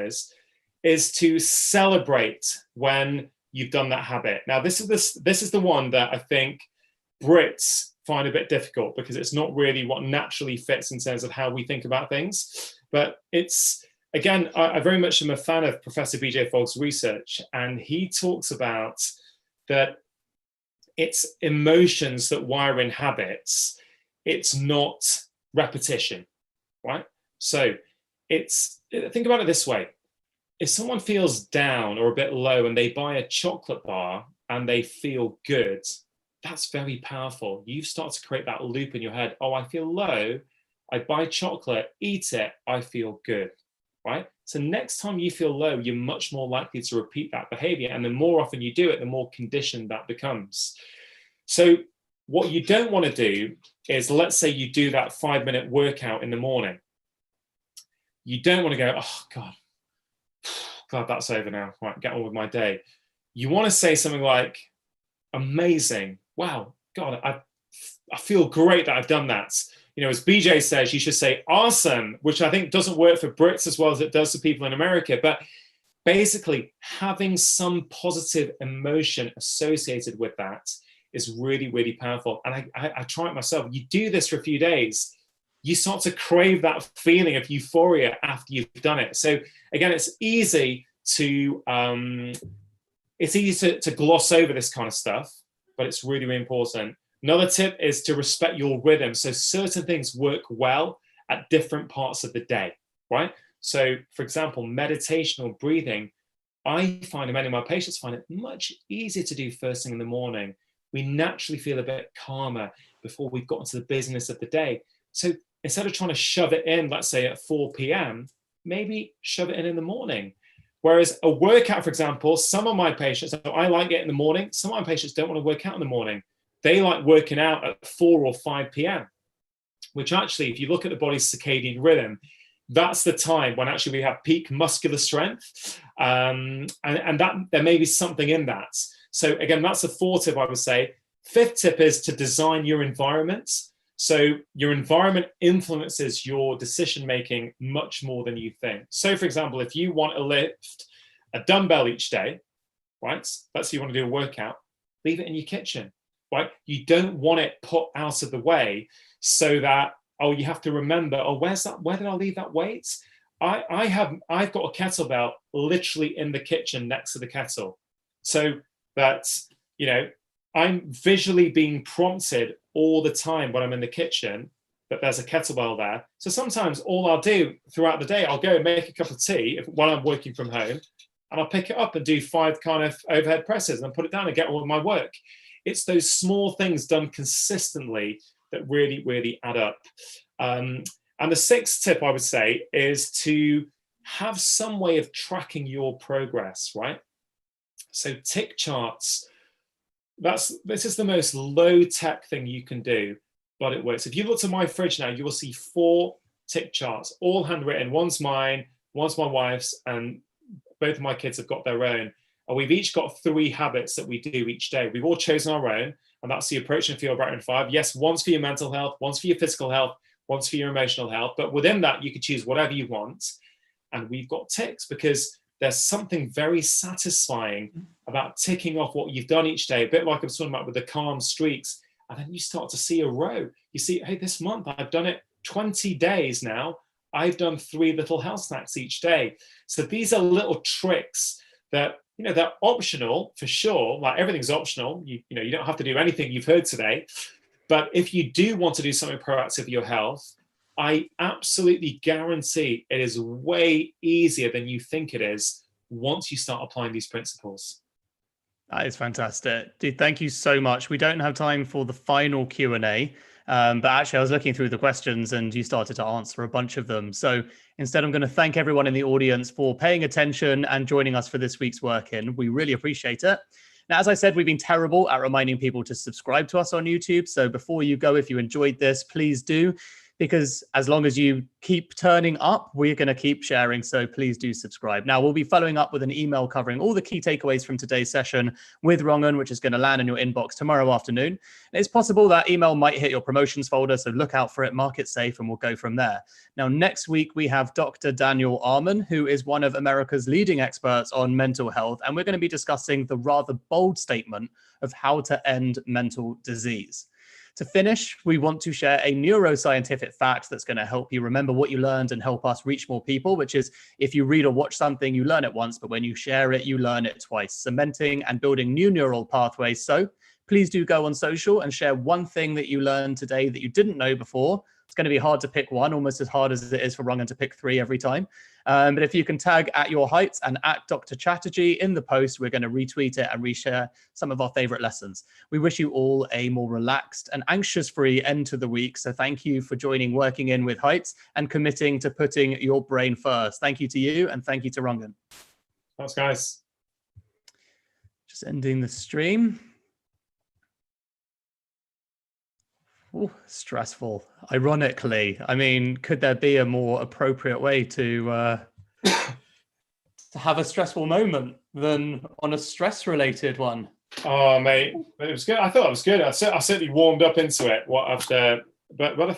is to celebrate when you've done that habit. Now, this is the one that I think Brits find a bit difficult, because it's not really what naturally fits in terms of how we think about things. But it's, again, I very much am a fan of Professor BJ Fogg's research, and he talks about that it's emotions that wire in habits. It's not repetition, right? So think about it this way. If someone feels down or a bit low and they buy a chocolate bar and they feel good, that's very powerful. You start to create that loop in your head. Oh, I feel low. I buy chocolate, eat it, I feel good, right? So next time you feel low, you're much more likely to repeat that behavior. And the more often you do it, the more conditioned that becomes. So what you don't want to do is, let's say you do that 5-minute workout in the morning. You don't want to go, oh, God, that's over now. Right, get on with my day. You want to say something like, amazing. Wow, God, I feel great that I've done that. As BJ says, you should say awesome, which I think doesn't work for Brits as well as it does for people in America. But basically having some positive emotion associated with that is really, really powerful. And I try it myself. You do this for a few days, you start to crave that feeling of euphoria after you've done it. So again, it's easy to gloss over this kind of stuff, but it's really, really important. Another tip is to respect your rhythm. So certain things work well at different parts of the day, right? So for example, meditation or breathing, I find, and many of my patients find it much easier to do first thing in the morning. We naturally feel a bit calmer before we've got into the business of the day. So instead of trying to shove it in, let's say at 4 p.m., maybe shove it in the morning. Whereas a workout, for example, some of my patients, I like it in the morning. Some of my patients don't want to work out in the morning. They like working out at 4 or 5 p.m., which actually, if you look at the body's circadian rhythm, that's the time when actually we have peak muscular strength. And that there may be something in that. So again, that's the fourth tip I would say. Fifth tip is to design your environment. So your environment influences your decision-making much more than you think. So for example, if you want to lift a dumbbell each day, right? Let's say you want to do a workout, leave it in your kitchen, right? You don't want it put out of the way so that, oh, you have to remember, oh, where did I leave that weight? I've got a kettlebell literally in the kitchen next to the kettle. So that, I'm visually being prompted all the time when I'm in the kitchen that there's a kettlebell there. So sometimes all I'll do throughout the day, I'll go and make a cup of tea while I'm working from home, and I'll pick it up and do 5 kind of overhead presses and put it down and get on with my work. It's those small things done consistently that really, really add up. And the sixth tip I would say is to have some way of tracking your progress, right? So tick charts, this is the most low-tech thing you can do, but it works. If you look to my fridge now, you will see 4 tick charts, all handwritten. One's mine, one's my wife's, and both of my kids have got their own. And we've each got 3 habits that we do each day. We've all chosen our own, and that's the approach and feel better in 5. Yes, one's for your mental health, one's for your physical health, one's for your emotional health. But within that, you can choose whatever you want. And we've got ticks because there's something very satisfying about ticking off what you've done each day, a bit like I was talking about with the calm streaks. And then you start to see a row. You see, hey, this month I've done it 20 days now. I've done 3 little health snacks each day. So these are little tricks that, they're optional for sure. Like everything's optional. You don't have to do anything you've heard today. But if you do want to do something proactive for your health, I absolutely guarantee it is way easier than you think it is once you start applying these principles. That is fantastic. Dude, thank you so much. We don't have time for the final Q&A, but actually I was looking through the questions and you started to answer a bunch of them. So instead, I'm going to thank everyone in the audience for paying attention and joining us for this week's work-in. We really appreciate it. Now, as I said, we've been terrible at reminding people to subscribe to us on YouTube. So before you go, if you enjoyed this, please do. Because as long as you keep turning up, we're going to keep sharing. So please do subscribe. Now, we'll be following up with an email covering all the key takeaways from today's session with Rangan, which is going to land in your inbox tomorrow afternoon. And it's possible that email might hit your promotions folder. So look out for it, mark it safe, and we'll go from there. Now, next week, we have Dr. Daniel Arman, who is one of America's leading experts on mental health. And we're going to be discussing the rather bold statement of how to end mental disease. To finish, we want to share a neuroscientific fact that's going to help you remember what you learned and help us reach more people, which is if you read or watch something, you learn it once, but when you share it, you learn it twice, cementing and building new neural pathways. So please do go on social and share one thing that you learned today that you didn't know before. It's going to be hard to pick one, almost as hard as it is for Rangan to pick 3 every time. But if you can tag at Your Heights and at Dr. Chatterjee in the post, we're going to retweet it and reshare some of our favorite lessons. We wish you all a more relaxed and anxious-free end to the week. So thank you for joining Working In with Heights and committing to putting your brain first. Thank you to you and thank you to Rangan. Thanks, guys. Just ending the stream. Ooh, stressful. Ironically, I mean, could there be a more appropriate way to have a stressful moment than on a stress-related one? Oh, mate, it was good. I thought it was good. I certainly warmed up into it. But I think.